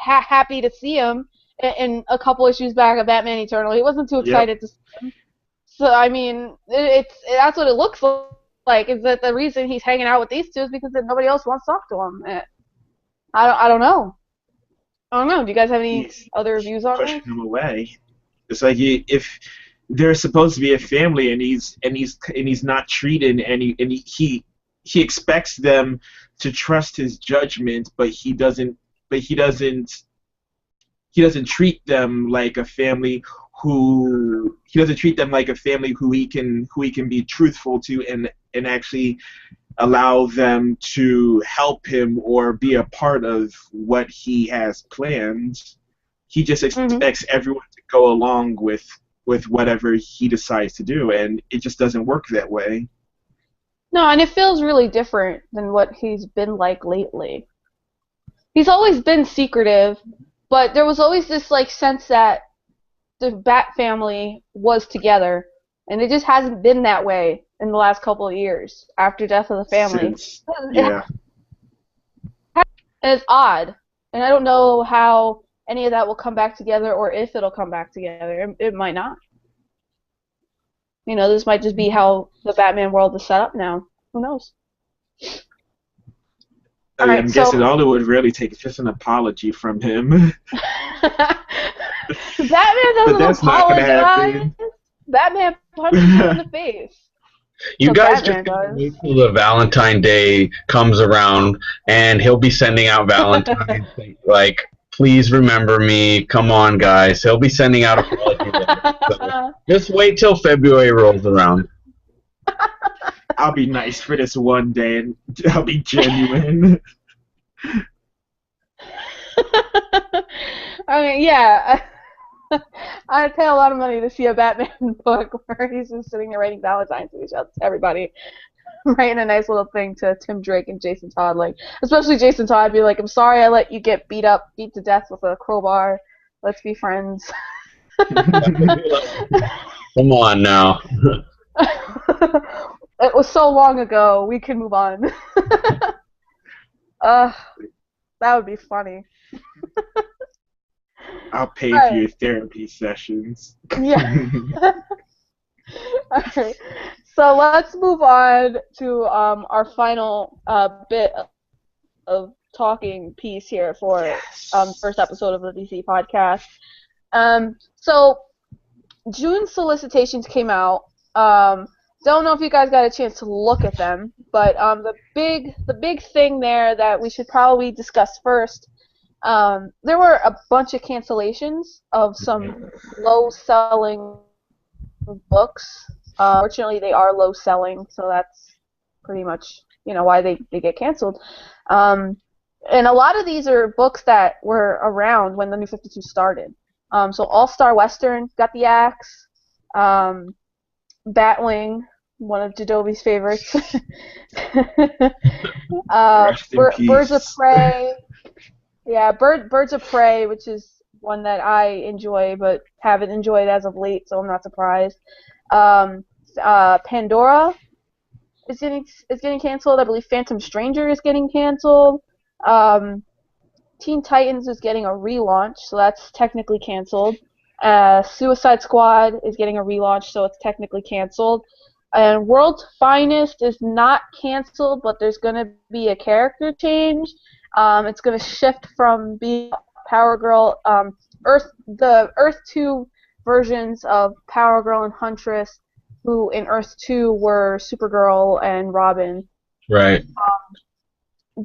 happy to see him in a couple issues back of Batman Eternal. He wasn't too excited to see him. So, I mean, that's what it looks like, is that the reason he's hanging out with these two is because nobody else wants to talk to him. I don't know. I don't know. Do you guys have any other views on pushing it? him away. It's like if they're supposed to be a family and he's not treated and he expects them to trust his judgment, but he doesn't treat them like a family who he can be truthful to and actually allow them to help him or be a part of what he has planned. He just expects everyone to go along with whatever he decides to do, and it just doesn't work that way. No, and it feels really different than what he's been like lately. He's always been secretive, but there was always this like sense that the Bat family was together, and it just hasn't been that way in the last couple of years after Death of the Family. Yeah. And it's odd, and I don't know how any of that will come back together or if it'll come back together. It might not. This might just be how the Batman world is set up now. Who knows? I'm guessing all it would really take is just an apology from him. Batman doesn't apologize. Batman punches him in the face. You guys just wait till the Valentine Day comes around, and he'll be sending out Valentine's like, please remember me. Come on, guys. He'll be sending out apologies. So just wait till February rolls around. I'll be nice for this one day, and I'll be genuine. I mean, yeah. I'd pay a lot of money to see a Batman book where he's just sitting there writing Valentine's to everybody. Writing a nice little thing to Tim Drake and Jason Todd, like, especially Jason Todd, be like, I'm sorry I let you get beat to death with a crowbar. Let's be friends. Come on now. It was so long ago. We can move on. That would be funny. I'll pay for your therapy sessions. Yeah. Alright. So let's move on to our final bit of talking piece here for first episode of the DC podcast. So June solicitations came out. Don't know if you guys got a chance to look at them, but the big thing there that we should probably discuss first. There were a bunch of cancellations of some low-selling books. Fortunately, they are low-selling, so that's pretty much why they get canceled. And a lot of these are books that were around when the New 52 started. So All-Star Western got the axe. Batwing, one of Jadobi's favorites. Birds of Prey. Yeah, Birds of Prey, which is one that I enjoy but haven't enjoyed as of late, so I'm not surprised. Pandora is getting canceled. I believe Phantom Stranger is getting canceled. Teen Titans is getting a relaunch, so that's technically canceled. Suicide Squad is getting a relaunch, so it's technically canceled. And World's Finest is not canceled, but there's going to be a character change. It's going to shift from being Power Girl. The Earth 2 versions of Power Girl and Huntress, who in Earth 2 were Supergirl and Robin. Right.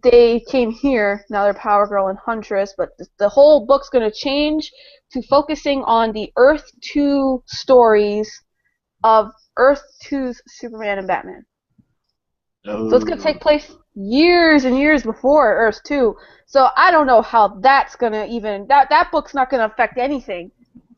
They came here, now they're Power Girl and Huntress, but the whole book's going to change to focusing on the Earth 2 stories of Earth 2's Superman and Batman. So it's going to take place years and years before Earth 2. So I don't know how that's going to even... That book's not going to affect anything,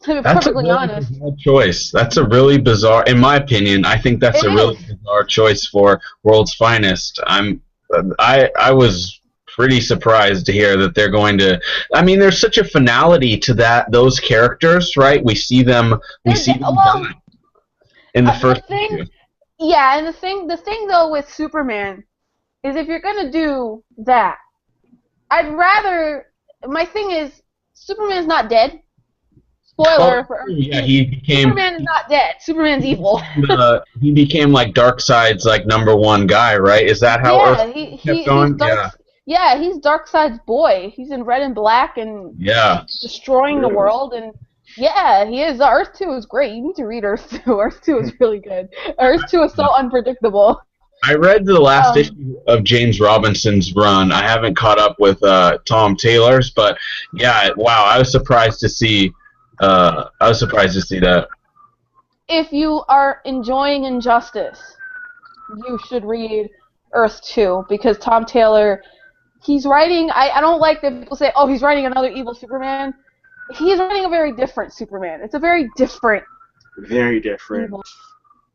to be perfectly honest. Bizarre choice. That's a really bizarre... In my opinion, I think that's really bizarre choice for World's Finest. I was pretty surprised to hear that they're going to... I mean, there's such a finality to those characters, right? We see them die in the first issue. Yeah, and the thing though with Superman is if you're gonna do that, I'd rather. My thing is, Superman's not dead. Spoiler for Earth. Yeah, Superman is not dead. Superman's evil. He became like Darkseid's like #1 guy, right? Is that how Earth kept going? Yeah, he's Darkseid's boy. He's in Red and Black and destroying the world and. Yeah, he is. Earth 2 is great. You need to read Earth 2. Earth 2 is really good. Earth 2 is so unpredictable. I read the last issue of James Robinson's run. I haven't caught up with Tom Taylor's, but yeah, wow, I was surprised to see. That. If you are enjoying Injustice, you should read Earth 2 because Tom Taylor, he's writing. I don't like that people say, "Oh, he's writing another evil Superman." He's writing a very different Superman. It's a very different. Very different. Evil.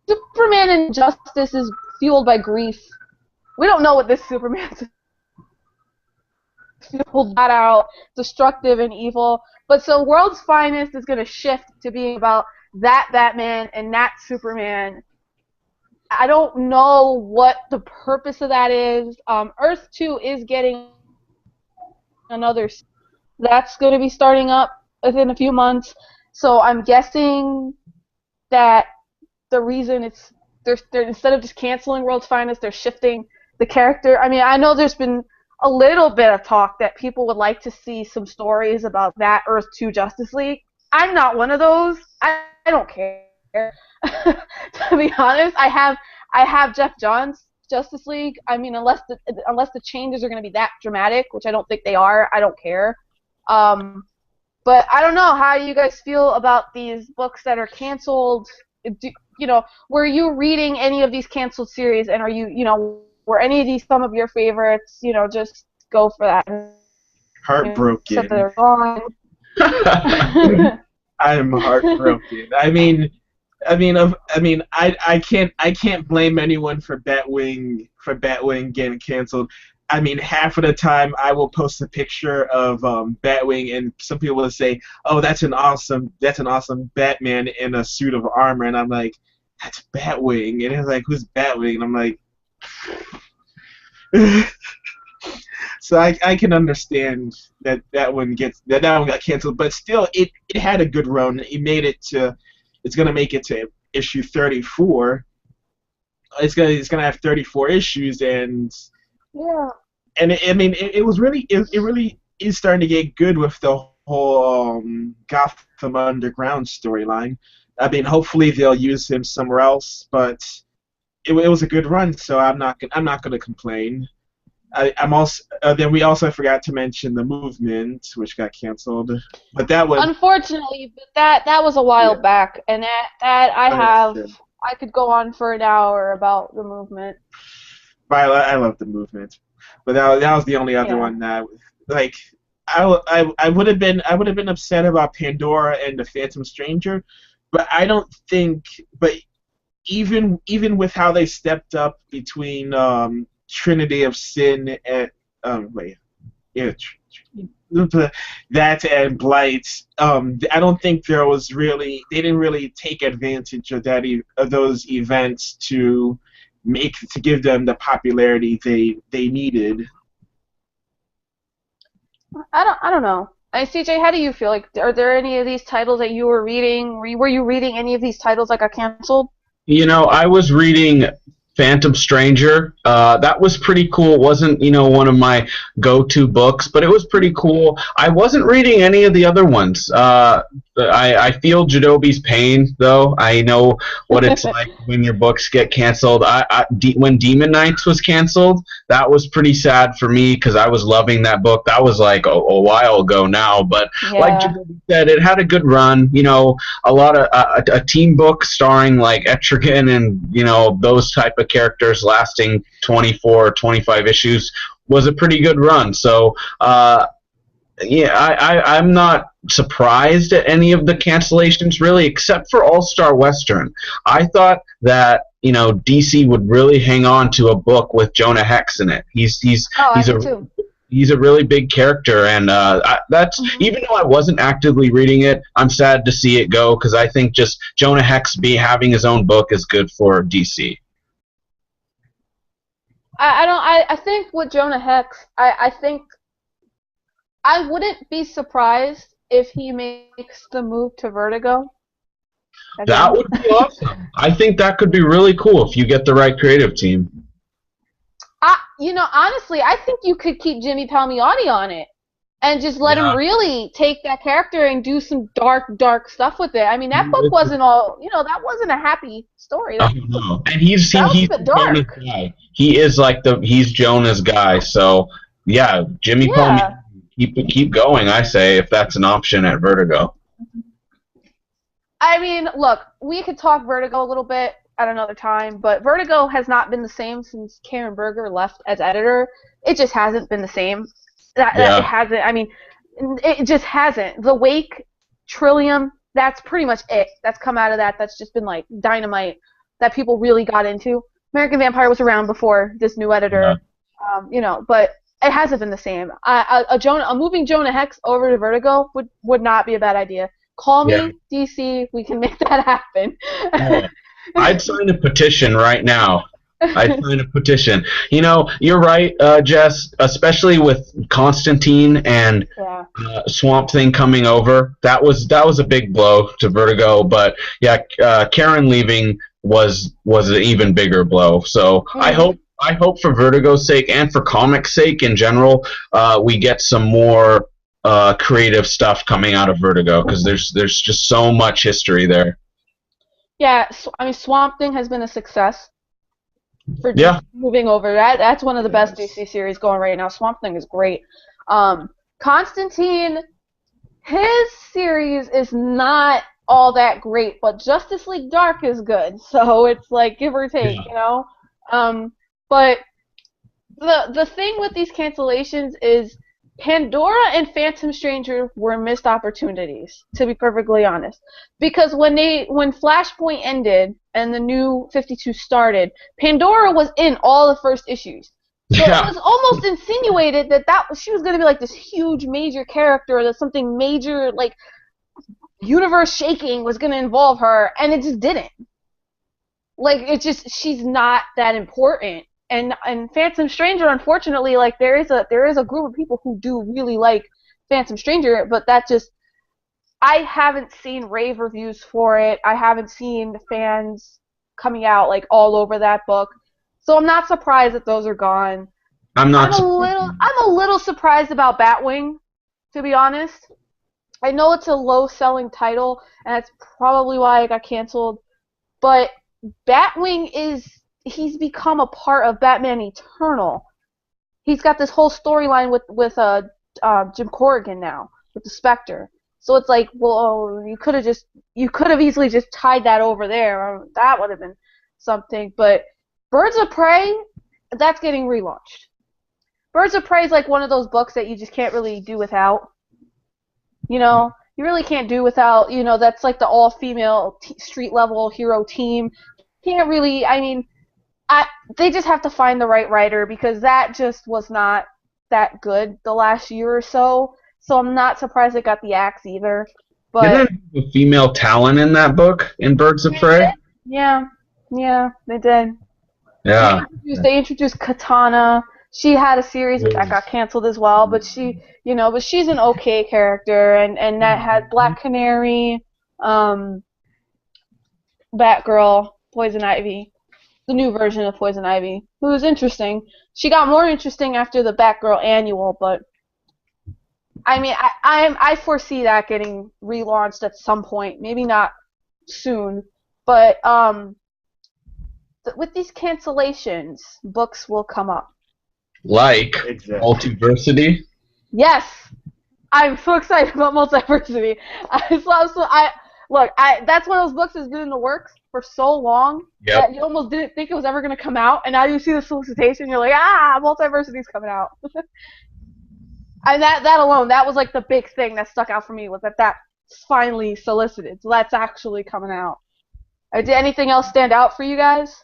Superman Injustice is fueled by grief. We don't know what this Superman's fueled that out, destructive and evil. But so World's Finest is going to shift to being about that Batman and that Superman. I don't know what the purpose of that is. Earth 2 is getting another. That's going to be starting up within a few months, so I'm guessing that the reason they're instead of just canceling World's Finest, they're shifting the character. I mean, I know there's been a little bit of talk that people would like to see some stories about that Earth 2 Justice League. I'm not one of those. I don't care. To be honest, I have Jeff Johns' Justice League. I mean, unless the changes are going to be that dramatic, which I don't think they are, I don't care. But I don't know how you guys feel about these books that are canceled. Were you reading any of these canceled series, and were any of these some of your favorites? Just go for that. Heartbroken. Except they're gone. I'm heartbroken. I can't blame anyone for Batwing getting canceled. I mean, half of the time I will post a picture of Batwing, and some people will say, "Oh, that's an awesome Batman in a suit of armor," and I'm like, "That's Batwing," and it's like, "Who's Batwing?" And I'm like, so I can understand that one got canceled, but still, it had a good run. It made it to, it's gonna make it to issue 34. It's gonna have 34 issues and. Yeah. And it really is starting to get good with the whole Gotham Underground storyline. I mean, hopefully they'll use him somewhere else, but it was a good run, so I'm not gonna complain. Then we also forgot to mention The Movement, which got canceled, but that was unfortunately, but that was a while back, and that I could go on for an hour about The Movement. I love The Movement, but that was the only other one that I would have been upset about Pandora and the Phantom Stranger, but I don't think. But even with how they stepped up between Trinity of Sin and that and Blight, I don't think they didn't really take advantage of those events to give them the popularity they needed. I don't know. CJ, how do you feel? Like, are there any of these titles that you were reading? Were you reading any of these titles that got canceled? I was reading Phantom Stranger. That was pretty cool. It wasn't, one of my go-to books, but it was pretty cool. I wasn't reading any of the other ones. I feel Jadobi's pain, though. I know what it's like when your books get canceled. When Demon Knights was canceled, that was pretty sad for me because I was loving that book. That was like a while ago now, but like Yeah. Jadobi said, it had a good run. You know, a lot of a team book starring like Etrigan and those type of characters lasting 24 or 25 issues was a pretty good run. So yeah, I'm not surprised at any of the cancellations really, except for All Star Western. I thought that DC would really hang on to a book with Jonah Hex in it. Oh, I He's did a too. he's a really big character, and that's Hmm. even though I wasn't actively reading it, I'm sad to see it go because I think just Jonah Hex having his own book is good for DC. I don't. I think with Jonah Hex, I think I wouldn't be surprised if he makes the move to Vertigo That again. would be awesome. I think that could be really cool if you get the right creative team. Honestly, I think you could keep Jimmy Palmiotti on it and just let him Yeah. really take that character and do some dark, dark stuff with it. I mean, that book wasn't all, that wasn't a happy story. Oh That no. And he's that was a he's bit Jonah's dark. guy. He is like he's Jonah's guy. So yeah, Jimmy Palmiotti, Yeah. keep going. I say if that's an option at Vertigo. I mean, look, we could talk Vertigo a little bit at another time, but Vertigo has not been the same since Karen Berger left as editor. It just hasn't been the same. That it Yeah. hasn't. I mean, it just hasn't. The Wake, Trillium, that's pretty much it. That's come out of that. That's just been like dynamite that people really got into. American Vampire was around before this new Yeah. editor, but it hasn't been the same. A moving Jonah Hex over to Vertigo would not be a bad idea. Call Yeah. me, DC. We can make that happen. Oh, I'd sign a petition right now. I'd sign a petition. You're right, Jess, especially with Constantine and Yeah. Swamp Thing coming over. That was a big blow to Vertigo, but yeah, Karen leaving was an even bigger blow. So Mhm. I hope for Vertigo's sake and for comics' sake in general, we get some more creative stuff coming out of Vertigo because there's just so much history there. Yeah. I mean, Swamp Thing has been a success for Yeah, DC moving over. That's one of the best DC series going right now. Swamp Thing is great. Constantine, his series is not all that great, but Justice League Dark is good. So it's like give or take, yeah, But the thing with these cancellations is Pandora and Phantom Stranger were missed opportunities, to be perfectly honest. Because when Flashpoint ended and the new 52 started, Pandora was in all the first issues. So it yeah. was almost insinuated that she was going to be like this huge major character, that something major like universe shaking was going to involve her, and it just didn't. Like she's not that important. And Phantom Stranger, unfortunately, like there is a group of people who do really like Phantom Stranger, but that just I haven't seen rave reviews for it. I haven't seen fans coming out like all over that book. So I'm not surprised that those are gone. I'm not surprised. I'm a little surprised about Batwing, to be honest. I know it's a low selling title and that's probably why it got canceled, but he's become a part of Batman Eternal. He's got this whole storyline with Jim Corrigan now with the Spectre. So it's like, well, you could have easily just tied that over there. That would have been something. But Birds of Prey, that's getting relaunched. Birds of Prey is like one of those books that you just can't really do without. You really can't do without. That's like the all-female street level hero team. Can't really. I mean, they just have to find the right writer because that just was not that good the last year or so. So I'm not surprised it got the axe either. Didn't But it have a female Talon in that book in Birds of Prey? yeah, yeah, they did. Yeah. They introduced Katana. She had a series that got canceled as well, but she's an okay character, and that had Black Canary, Batgirl, Poison Ivy, the new version of Poison Ivy, who was interesting. She got more interesting after the Batgirl annual, but I mean, I foresee that getting relaunched at some point. Maybe not soon, but with these cancellations, books will come up. Like Exactly. Multiversity. Yes, I'm so excited about Multiversity. I look, that's one of those books that's been in the works for so long Yep. that you almost didn't think it was ever going to come out, and now you see the solicitation, you're like, Multiversity's coming out. And that alone, that was like the big thing that stuck out for me was that finally solicited. So that's actually coming out. Did anything else stand out for you guys?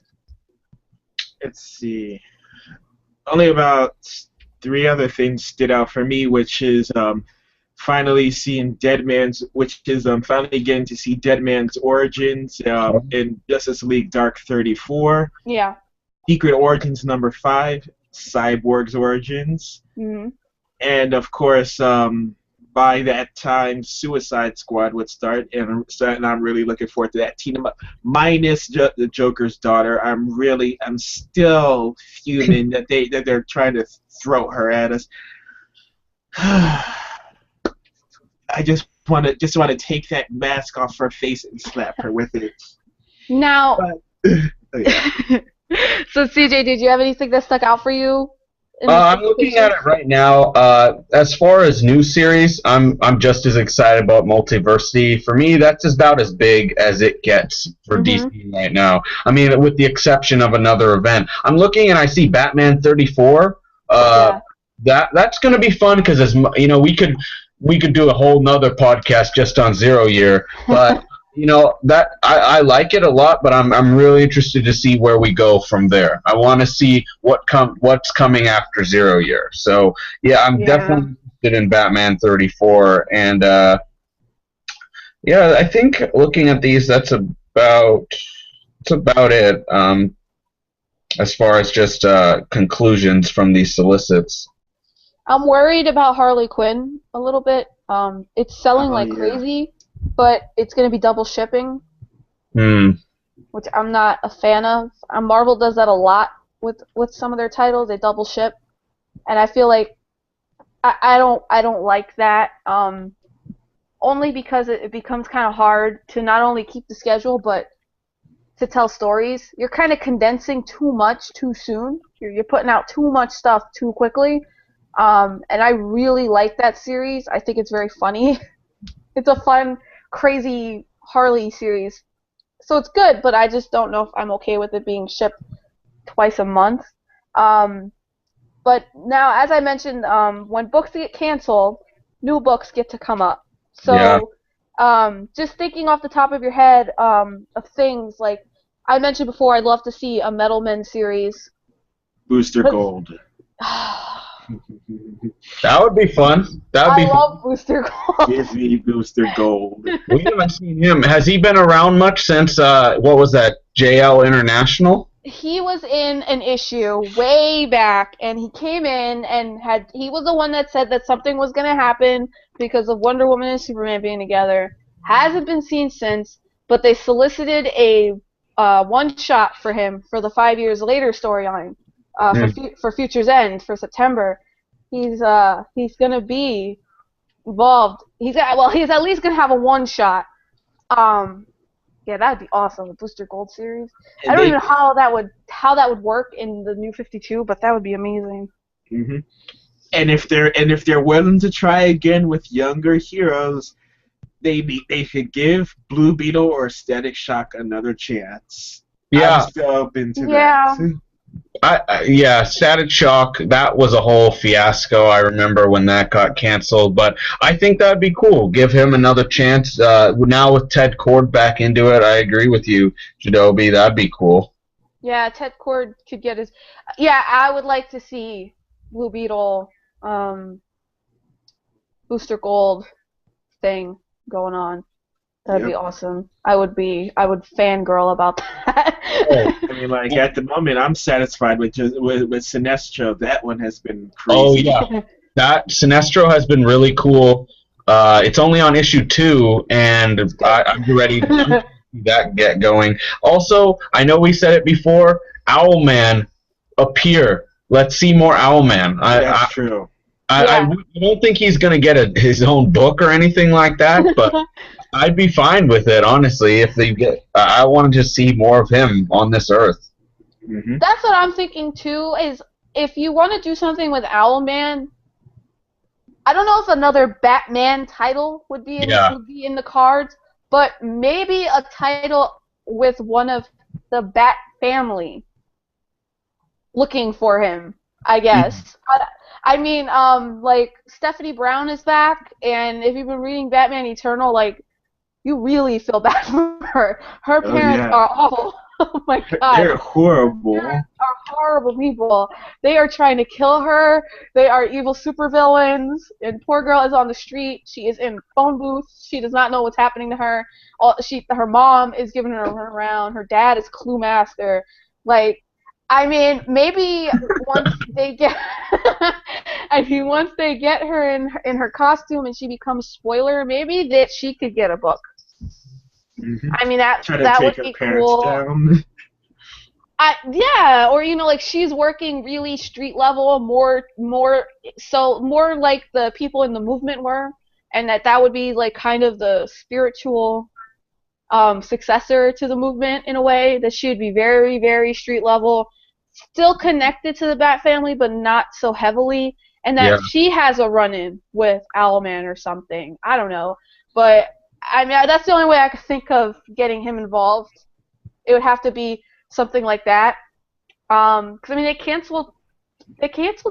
Let's see. Only about three other things stood out for me, which is finally seeing finally getting to see Dead Man's origins in Justice League Dark 34, Yeah. Secret Origins number 5, Cyborg's Origins, Mm-hmm. and of course, by that time, Suicide Squad would start, and I'm really looking forward to that team up. Minus the Joker's daughter, I'm still fuming that they're trying to throw her at us. I just want to take that mask off her face and slap her with it. Now, But, oh, yeah. so CJ, did you have anything that stuck out for you? I'm looking at it right now. As far as new series, I'm just as excited about Multiversity. For me, that's about as big as it gets for DC right now. I mean, with the exception of another event. I'm looking and I see Batman 34. Yeah. That's going to be fun because as you know, we could do a whole nother podcast just on Zero Year, but. You know that I like it a lot, but I'm really interested to see where we go from there. I want to see what's coming after Zero Year. So yeah, I'm definitely interested in Batman 34, and yeah, I think looking at these, that's about it. As far as just conclusions from these solicits. I'm worried about Harley Quinn a little bit. It's selling like crazy, but it's going to be double shipping, which I'm not a fan of. Marvel does that a lot with some of their titles. They double ship, and I feel like I don't like that. Only because it becomes kind of hard to not only keep the schedule, but to tell stories. You're kind of condensing too much too soon. You're putting out too much stuff too quickly. And I really like that series. I think it's very funny. It's a fun, crazy Harley series. So it's good, but I just don't know if I'm okay with it being shipped twice a month. But now, as I mentioned, when books get canceled, new books get to come up. So just thinking off the top of your head of things, like I mentioned before, I'd love to see a Metal Men series. Booster Gold. That would be fun. I love Booster Gold. Give me Booster Gold. We haven't seen him. Has he been around much since, what was that, JL International? He was in an issue way back, and he came in and he was the one that said that something was going to happen because of Wonder Woman and Superman being together. Hasn't been seen since, but they solicited a one-shot for him for the 5 years later storyline. For Future's End for September, he's gonna be involved. He's at least gonna have a one shot. Yeah, that'd be awesome. A Booster Gold series. I don't even know how that would work in the New 52, but that would be amazing. Mm-hmm. And if they're willing to try again with younger heroes, they should give Blue Beetle or Static Shock another chance. Yeah, I'm still open to that. Yeah, Static Shock, that was a whole fiasco. I remember when that got canceled, but I think that'd be cool. Give him another chance. Now with Ted Kord back into it, I agree with you, Jadobi. That'd be cool. Yeah, Ted Kord could get his... Yeah, I would like to see Blue Beetle, Booster Gold thing going on. That'd be awesome. I would fangirl about that. I mean, like at the moment, I'm satisfied with Sinestro. That one has been crazy. Oh yeah, that Sinestro has been really cool. It's only on issue 2, and I'm ready to see that get going. Also, I know we said it before. Owlman appear. Let's see more Owlman. That's true. Yeah. I don't think he's going to get his own book or anything like that, but I'd be fine with it, honestly, if they get. I want to just see more of him on this earth. Hmm. That's what I'm thinking too. Is if you want to do something with Owlman, I don't know if another Batman title Yeah. would be in the cards, but maybe a title with one of the Bat family looking for him, I Hmm. guess. I mean, like Stephanie Brown is back, and if you've been reading Batman Eternal, like you really feel bad for her. Her Oh parents yeah, are awful. Oh my god. they're horrible. Are horrible people. They are trying to kill her. They are evil supervillains. And poor girl is on the street. She is in phone booths. She does not know what's happening to her. Her mom is giving her a run around. Her dad is Clue Master. Like, I mean, maybe once they get, I mean, once they get her in her costume and she becomes spoiler, maybe that she could get a book. Hmm. I mean, Try to that take would her be parents cool. down. Yeah, or like she's working really street level, more like the people in the movement were, and that would be like kind of the spiritual successor to the movement in a way, that she would be very, very street level, still connected to the Bat family, but not so heavily, and Yeah. that she has a run-in with Owlman or something. I don't know, but I mean that's the only way I could think of getting him involved. It would have to be something like that. 'Cause I mean they canceled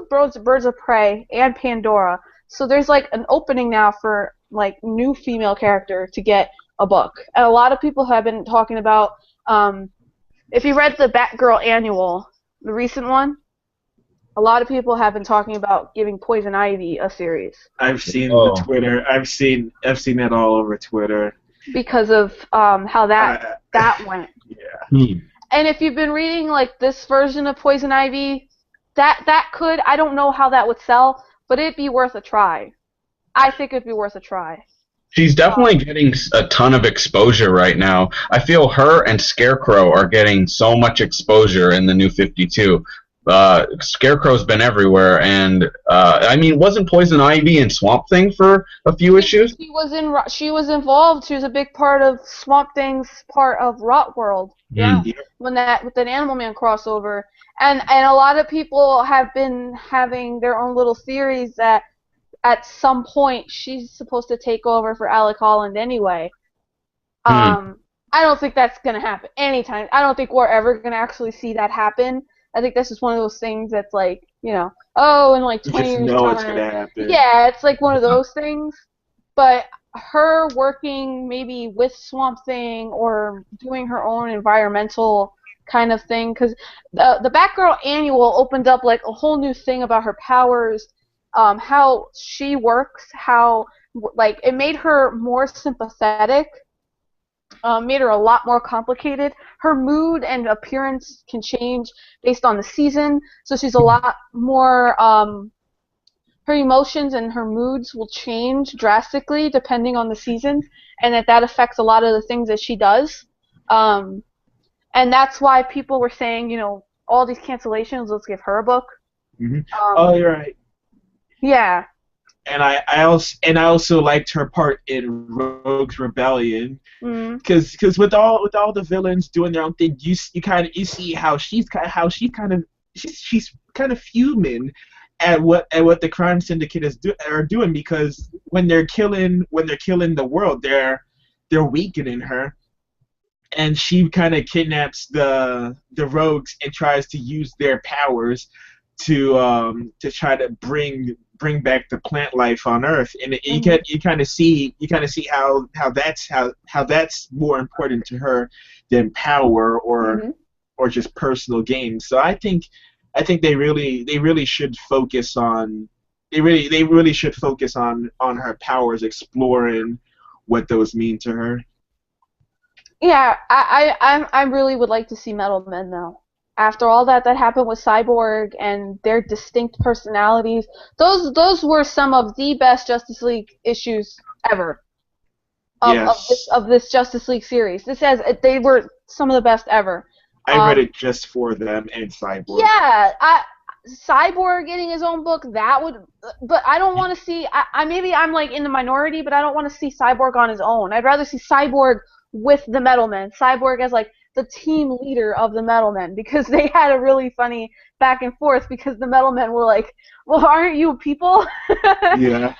Birds of Prey and Pandora, so there's like an opening now for like new female character to get a book, and a lot of people have been talking about. If you read the Batgirl annual, the recent one, a lot of people have been talking about giving Poison Ivy a series I've seen the Oh. Twitter. I've seen that all over Twitter. because of how Uh, that went. yeah. Hmm. And if you've been reading like this version of Poison Ivy, that could, I don't know how that would sell, but it'd be worth a try. I think it'd be worth a try. She's definitely getting a ton of exposure right now. I feel her and Scarecrow are getting so much exposure in the New 52. Scarecrow's been everywhere, and I mean, wasn't Poison Ivy in Swamp Thing for a few issues? She was involved. She was a big part of Swamp Thing's part of Rot World. Yeah, Hmm. Yeah. when that with an Animal Man crossover, and a lot of people have been having their own little theories that at some point she's supposed to take over for Alec Holland anyway. Hmm. I don't think that's gonna happen anytime. I don't think we're ever gonna actually see that happen. I think that's just one of those things that's like, oh, in like You 20 just years know it's time. gonna happen. Yeah, it's like one of those things. But her working maybe with Swamp Thing or doing her own environmental kind of thing, because the Batgirl annual opened up like a whole new thing about her powers, how she works, how like it made her more sympathetic, made her a lot more complicated. Her mood and appearance can change based on the season, so she's a lot more. Her emotions and her moods will change drastically depending on the season, and that affects a lot of the things that she does. Um, and that's why people were saying, all these cancellations, let's give her a book. Hmm. Oh, Um, you're right. yeah. And I also liked her part in Rogue's Rebellion, Mm, because with all the villains doing their own thing, you see how she's kind of human at what the crime syndicate are doing, because when they're killing the world, they're weakening her, and she kind of kidnaps the rogues and tries to use their powers to try to bring back the plant life on Earth, and mhm, you kind of see how that's more important to her than power mhm. or just personal gain. So I think they really should focus on they really should focus on her powers, exploring what those mean to her. Yeah, I really would like to see Metal Men though. After all that happened with Cyborg and their distinct personalities, those were some of the best Justice League issues ever Yes, of this Justice League series. They were some of the best ever. I read Um, it just for them and Cyborg. yeah, Cyborg getting his own book, that would, but I don't want to see, maybe I'm like in the minority, but I don't want to see Cyborg on his own. I'd rather see Cyborg with the Metalmen. Cyborg as like the team leader of the Metalmen, because they had a really funny back and forth because the Metalmen were like, well, aren't you people? Yeah.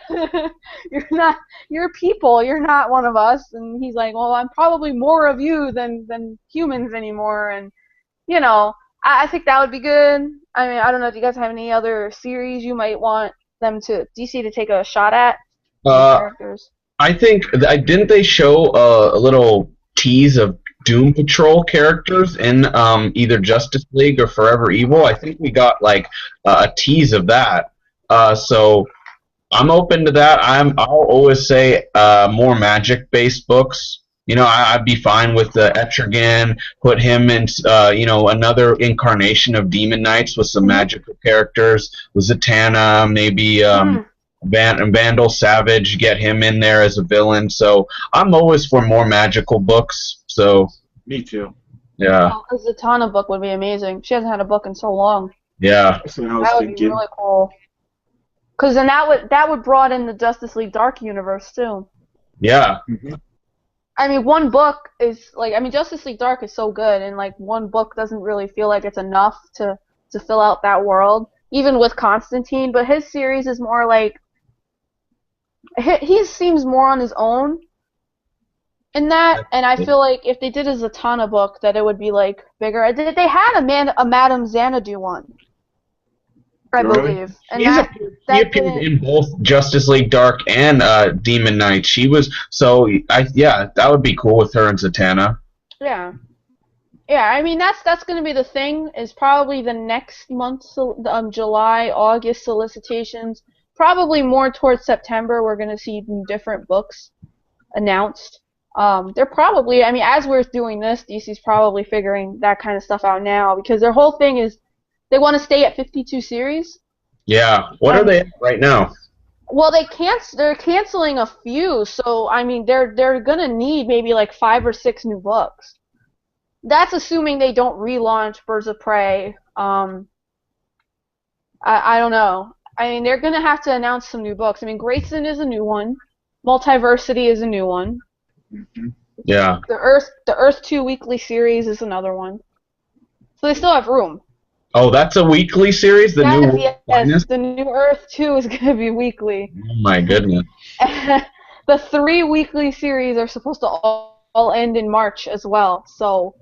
You're people, you're not one of us. And he's like, well, I'm probably more of you than humans anymore. And, you know, I think that would be good. I mean, I don't know if you guys have any other series you might want DC to take a shot at. Uh, Characters. I think didn't they show a little tease of Doom Patrol characters in either Justice League or Forever Evil? I think we got like a tease of that. So I'm open to that. I'll always say more magic-based books. You know, I'd be fine with the Etrigan. Put him in, another incarnation of Demon Knights with some magical characters. With Zatanna, maybe Vandal Savage. Get him in there as a villain. So I'm always for more magical books. So Me too. yeah, Oh, the Zatanna book would be amazing. She hasn't had a book in so long. yeah, That's what I was That would thinking. be really cool. Because then that would broaden the Justice League Dark universe too. yeah. Mhm. I mean, one book is like, I mean, Justice League Dark is so good, and like one book doesn't really feel like it's enough to fill out that world, even with Constantine. But his series is more like he seems more on his own in that, and I feel like if they did a Zatanna book, that it would be like bigger. They had a Madame Xanadu one, I Really? believe, and He that appeared didn't. in both Justice League Dark and Demon Knight. She was that would be cool with her and Zatanna. Yeah. Yeah, I mean that's going to be the thing, is probably the next month, July, August solicitations. Probably more towards September, we're going to see different books announced. They're probably, I mean, as we're doing this, DC's probably figuring that kind of stuff out now, because their whole thing is they want to stay at 52 series. Yeah. What are they at right now? Well, they're canceling a few, so I mean they're going to need maybe like 5 or 6 new books. That's assuming they don't relaunch Birds of Prey. I don't know. I mean, they're going to have to announce some new books. I mean, Grayson is a new one. Multiversity is a new one. Yeah. The Earth 2 weekly series is another one. So they still have room. Oh, that's a weekly series. The new Yes, the new Earth 2 is going to be weekly. Oh my goodness. The 3 weekly series are supposed to all end in March as well. So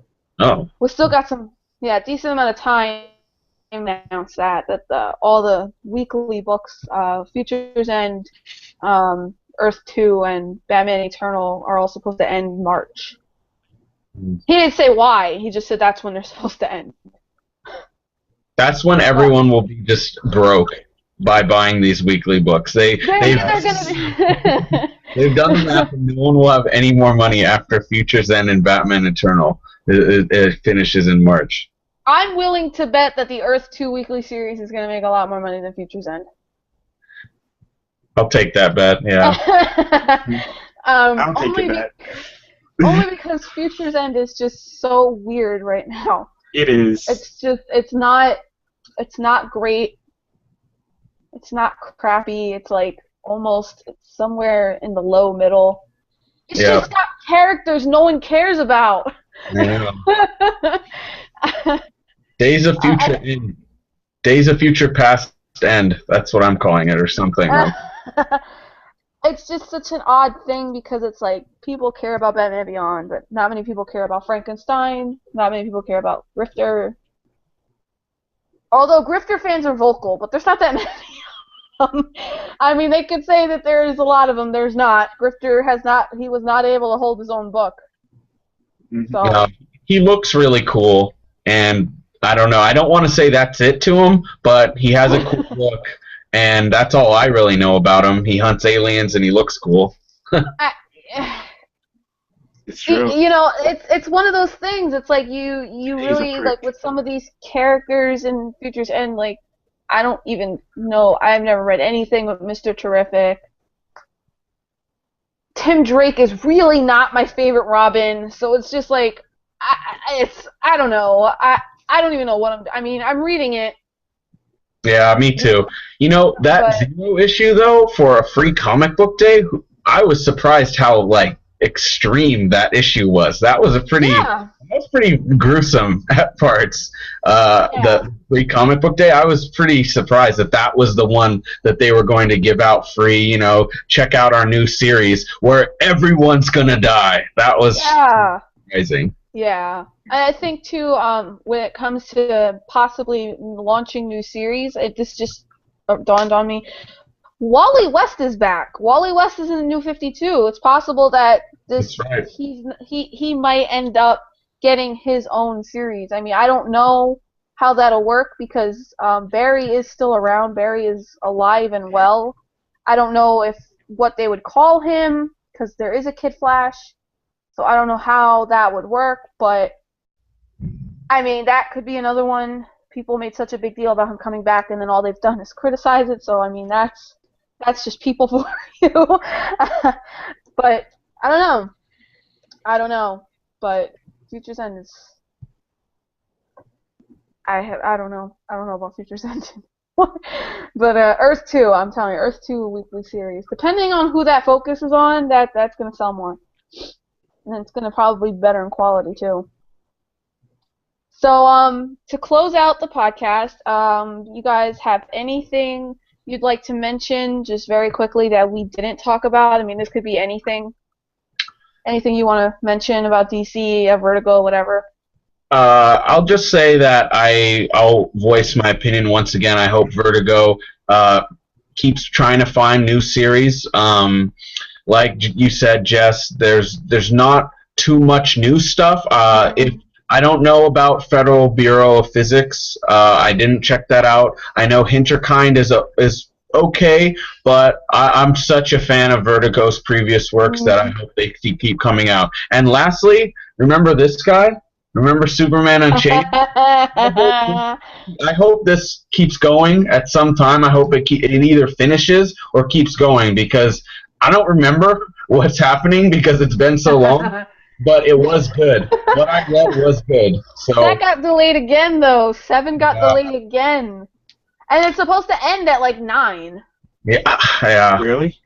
we still got some, decent amount of time to announce that all the weekly books, Futures End, Earth 2, and Batman Eternal are all supposed to end March. He didn't say why. He just said that's when they're supposed to end. That's when everyone will be just broke by buying these weekly books. They've done the math, and no one will have any more money after Futures End and Batman Eternal. It finishes in March. I'm willing to bet that the Earth 2 weekly series is going to make a lot more money than Futures End. I'll take that bet, yeah. I'll take a bet. Only because Futures End is just so weird right now. It is. It's not great. It's not crappy. It's like almost somewhere in the low middle. It's just got characters no one cares about. Yeah. Days of Future End. Days of Future Past End. That's what I'm calling it, or something. It's just such an odd thing, because it's like people care about Batman Beyond, but not many people care about Frankenstein. Not many people care about Grifter. Although Grifter fans are vocal, but there's not that many. I mean, they could say that there is a lot of them. There's not. Grifter he was not able to hold his own book. So. Yeah, he looks really cool, and I don't know. I don't want to say that's it to him, but he has a cool look, and that's all I really know about him. He hunts aliens, and he looks cool. It's true. You know, it's one of those things. It's like you really, like, with some of these characters in Futures End, like, I don't even know. I've never read anything with Mr. Terrific. Tim Drake is really not my favorite Robin, so it's just like, I don't know. I don't even know what I mean, I'm reading it, Yeah, me too. You know, that But Zero issue though, for a free comic book day, I was surprised how like extreme that issue was. yeah, That was pretty gruesome at parts. yeah. The free comic book day, I was pretty surprised that that was the one that they were going to give out free. You know, check out our new series where everyone's gonna die. That was Yeah. surprising. Yeah. And I think too, when it comes to possibly launching new series, this just dawned on me. Wally West is back. Wally West is in the New 52. It's possible that That's right. he might end up getting his own series. I mean, I don't know how that'll work because Barry is still around. Barry is alive and well. I don't know if what they would call him because there is a Kid Flash. So I don't know how that would work, but I mean, that could be another one. People made such a big deal about him coming back, and then all they've done is criticize it. So I mean, that's just people for you. But I don't know. I don't know. But Future's End is I don't know. I don't know about Future's End. But Earth 2, I'm telling you, Earth 2 weekly series. Depending on who that focuses on, that's gonna sell more. And it's gonna probably be better in quality too. So, to close out the podcast, you guys have anything you'd like to mention just very quickly that we didn't talk about? I mean, this could be anything. Anything you want to mention about DC, Vertigo, whatever. I'll just say that I'll voice my opinion once again. I hope Vertigo keeps trying to find new series. Like you said, Jess, there's not too much new stuff. If I don't know about Federal Bureau of Physics, I didn't check that out. I know Hinterkind is okay, but I'm such a fan of Vertigo's previous works that I hope they keep coming out. And lastly, remember this guy? Remember Superman Unchained? I hope this keeps going at some time. I hope it either finishes or keeps going because I don't remember what's happening because it's been so long. But it was good. What I read was good. So That got delayed again, though. 7 got yeah, delayed again. And it's supposed to end at like 9. yeah. Really?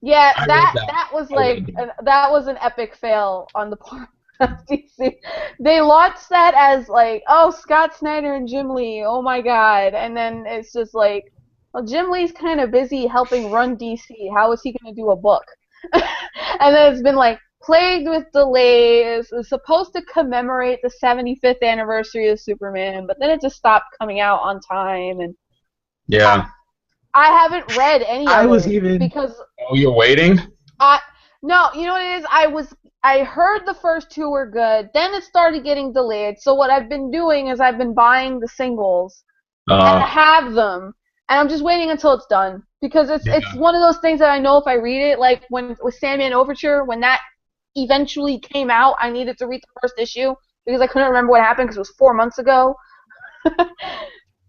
Yeah, I read that. that was I read like that. that was an epic fail on the part of DC. They launched that as like, oh, Scott Snyder and Jim Lee, oh my god, and then it's just like, well, Jim Lee's kind of busy helping run DC. How is he going to do a book? And then it's been like plagued with delays. It's supposed to commemorate the 75th anniversary of Superman, but then it just stopped coming out on time, and Yeah. I haven't read any I of was it even. because Oh, you're waiting? I no, you know what it is? I heard the first 2 were good, then it started getting delayed. So what I've been doing is I've been buying the singles and I Uh, have them, and I'm just waiting until it's done because it's yeah. one of those things that I know if I read it, like when with Sandman Overture, when that eventually came out, I needed to read the first issue because I couldn't remember what happened because it was 4 months ago.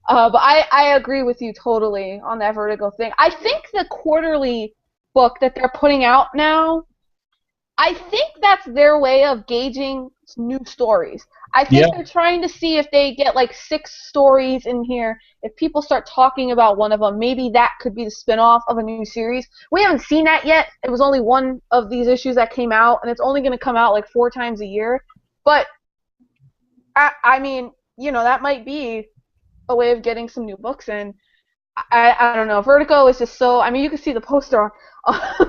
But I agree with you totally on that Vertigo thing. I think the quarterly book that they're putting out now, I think that's their way of gauging new stories. I Yeah. think they're trying to see if they get like 6 stories in here. If people start talking about one of them, maybe that could be the spin-off of a new series. We haven't seen that yet. It was only one of these issues that came out, and it's only going to come out like 4 times a year. But, I mean, that might be a way of getting some new books in. I don't know. Vertigo is just so. I mean, you can see the poster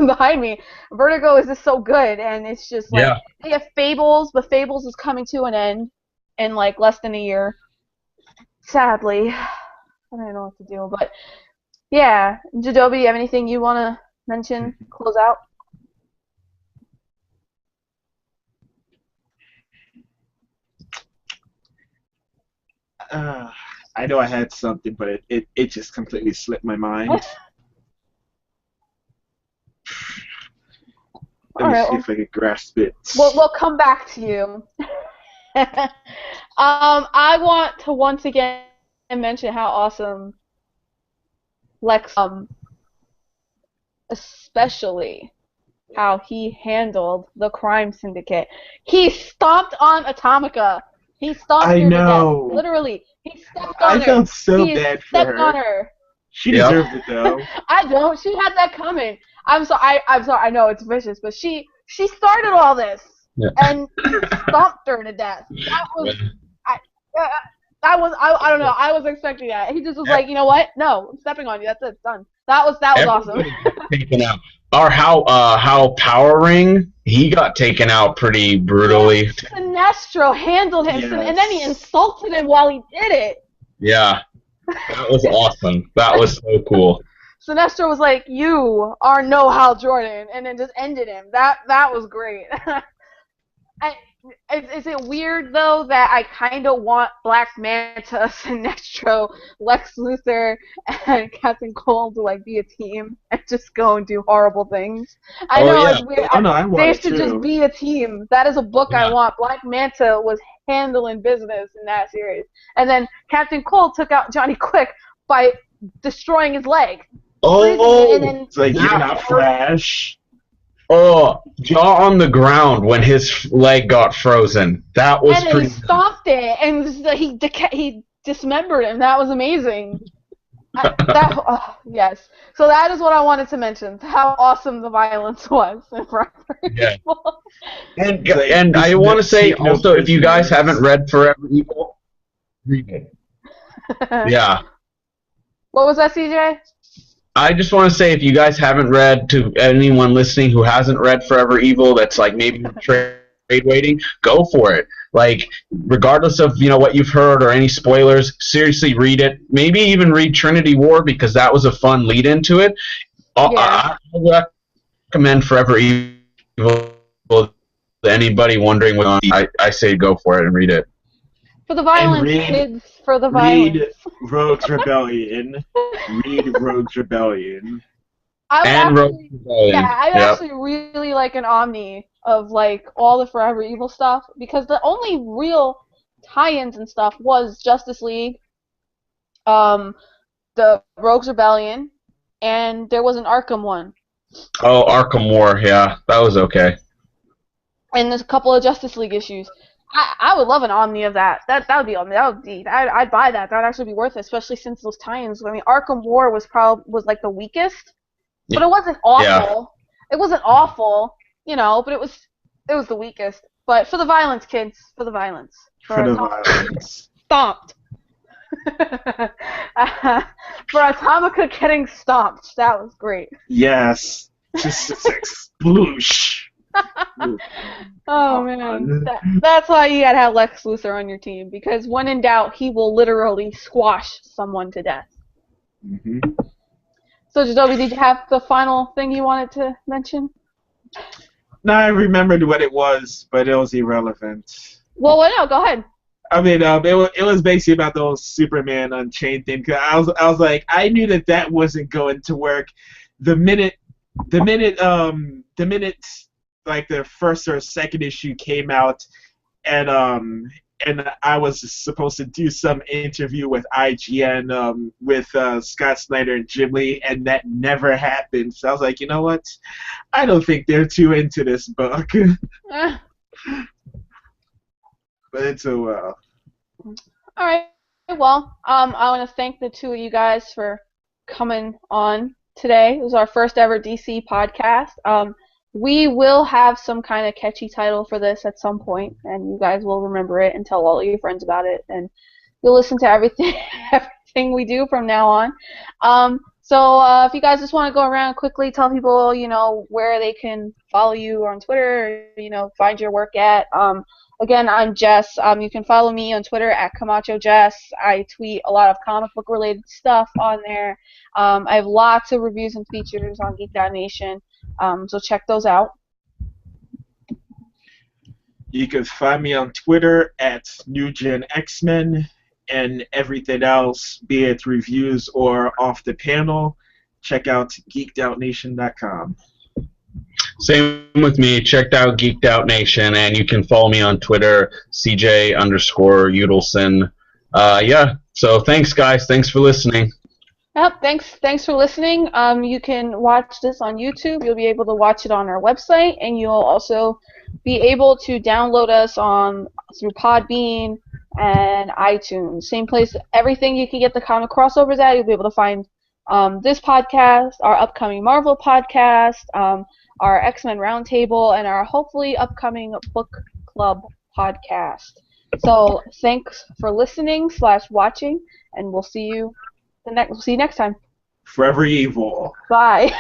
behind me. Vertigo is just so good, and it's just like Yeah. they have Fables, but Fables is coming to an end in like less than a year. Sadly, I don't know what to do, but yeah. Jadobi, you have anything you want to mention? Close out. Uh, I know I had something, but it just completely slipped my mind. All Let me right. see if I can grasp it. We'll come back to you. I want to once again mention how awesome Lex, especially how he handled the crime syndicate. He stomped on Atomica. He stomped I her to death. know. Literally, he stepped I on her. felt so He bad for stepped on her. her. She Yep. deserved it though. I don't. She had that coming. I'm sorry. I'm sorry. I know it's vicious, but she started all this, Yeah. and he stomped her to death. That was. I. Uh, I don't know. I was expecting that. He just was like, you know what? No, I'm stepping on you. That's it. It's done. That was awesome. Everybody got taken out. Or how Power Ring, he got taken out pretty brutally. Sinestro handled him, Yes. and then he insulted him while he did it. Yeah, that was awesome. That was so cool. Sinestro was like, "You are no Hal Jordan," and then just ended him. That was great. Is it weird though that I kind of want Black Manta, Sinestro, Lex Luthor, and Captain Cold to like be a team and just go and do horrible things? I know yeah. it's weird. Oh no, I want They it should too. just be a team. That is a book I Yeah. want. Black Manta was handling business in that series, and then Captain Cold took out Johnny Quick by destroying his leg. Oh, And then It's like you're that not part- Flash. oh, jaw on the ground when his leg got frozen. That was and pretty. he stomped it, and he dismembered him. That was amazing. Yes. So that is what I wanted to mention. How awesome the violence was in Forever Yeah. Evil. And Like, I this want to say take no also, if you guys prisoners. haven't read Forever Evil, read it. Yeah. What was that, CJ? I just want to say, if you guys haven't read, to anyone listening who hasn't read Forever Evil, that's like maybe trade waiting, go for it. Like, regardless of what you've heard or any spoilers, seriously read it. Maybe even read Trinity War, because that was a fun lead into it. Yeah. I recommend Forever Evil to anybody wondering what I say go for it and read it. For the violence, read- kids. For the Read violence. Rogue's Rebellion. Read Rogue's Rebellion. I would And Rogue actually, Rebellion. yeah, I Yep. actually really like an Omni of like all the Forever Evil stuff, because the only real tie-ins and stuff was Justice League, the Rogues Rebellion, and there was an Arkham one, Oh, Arkham War, yeah, that was okay. and there's a couple of Justice League issues. I would love an Omni of that. That would be I'd buy that. That would actually be worth it, especially since those tie-ins. I mean, Arkham War was like the weakest, but it wasn't awful. Yeah. It wasn't awful, but it was the weakest. But for the violence, kids, for the violence. For the Atomica violence. stomped. For Atomica getting stomped, that was great. Yes. Just sploosh. Oh man, that's why you gotta have Lex Luthor on your team, because when in doubt, he will literally squash someone to death. Mm-hmm. So, Jadobi, did you have the final thing you wanted to mention? No, I remembered what it was, but it was irrelevant. Well, no, go ahead. I mean, it was basically about those Superman Unchained thing. Cause I was like, I knew that wasn't going to work. The minute like the first or second issue came out, and I was supposed to do some interview with IGN with Scott Snyder and Jim Lee, and that never happened. So I was like, you know what? I don't think they're too into this book. But it's a well. All right. Well, I want to thank the two of you guys for coming on today. It was our first ever DC podcast. We will have some kind of catchy title for this at some point, and you guys will remember it and tell all of your friends about it, and you'll listen to everything we do from now on. So if you guys just want to go around quickly, tell people, where they can follow you on Twitter, or, find your work at. Again, I'm Jess. You can follow me on Twitter at Camacho Jess. I tweet a lot of comic book related stuff on there. I have lots of reviews and features on Geeked Nation. So check those out. You can find me on Twitter at NewGenXmen, and everything else, be it reviews or off the panel, check out geekedoutnation.com. Same with me. Checked out Geeked Out Nation, and you can follow me on Twitter, CJ_Udelson. Yeah. So thanks, guys. Thanks for listening. Yep, thanks for listening. You can watch this on YouTube. You'll be able to watch it on our website, and you'll also be able to download us through Podbean, and iTunes. Same place, everything you can get the comic crossovers at, you'll be able to find this podcast, our upcoming Marvel podcast, our X-Men Roundtable, and our hopefully upcoming book club podcast. So thanks for listening / watching, and we'll see you next time. Forever evil. Bye.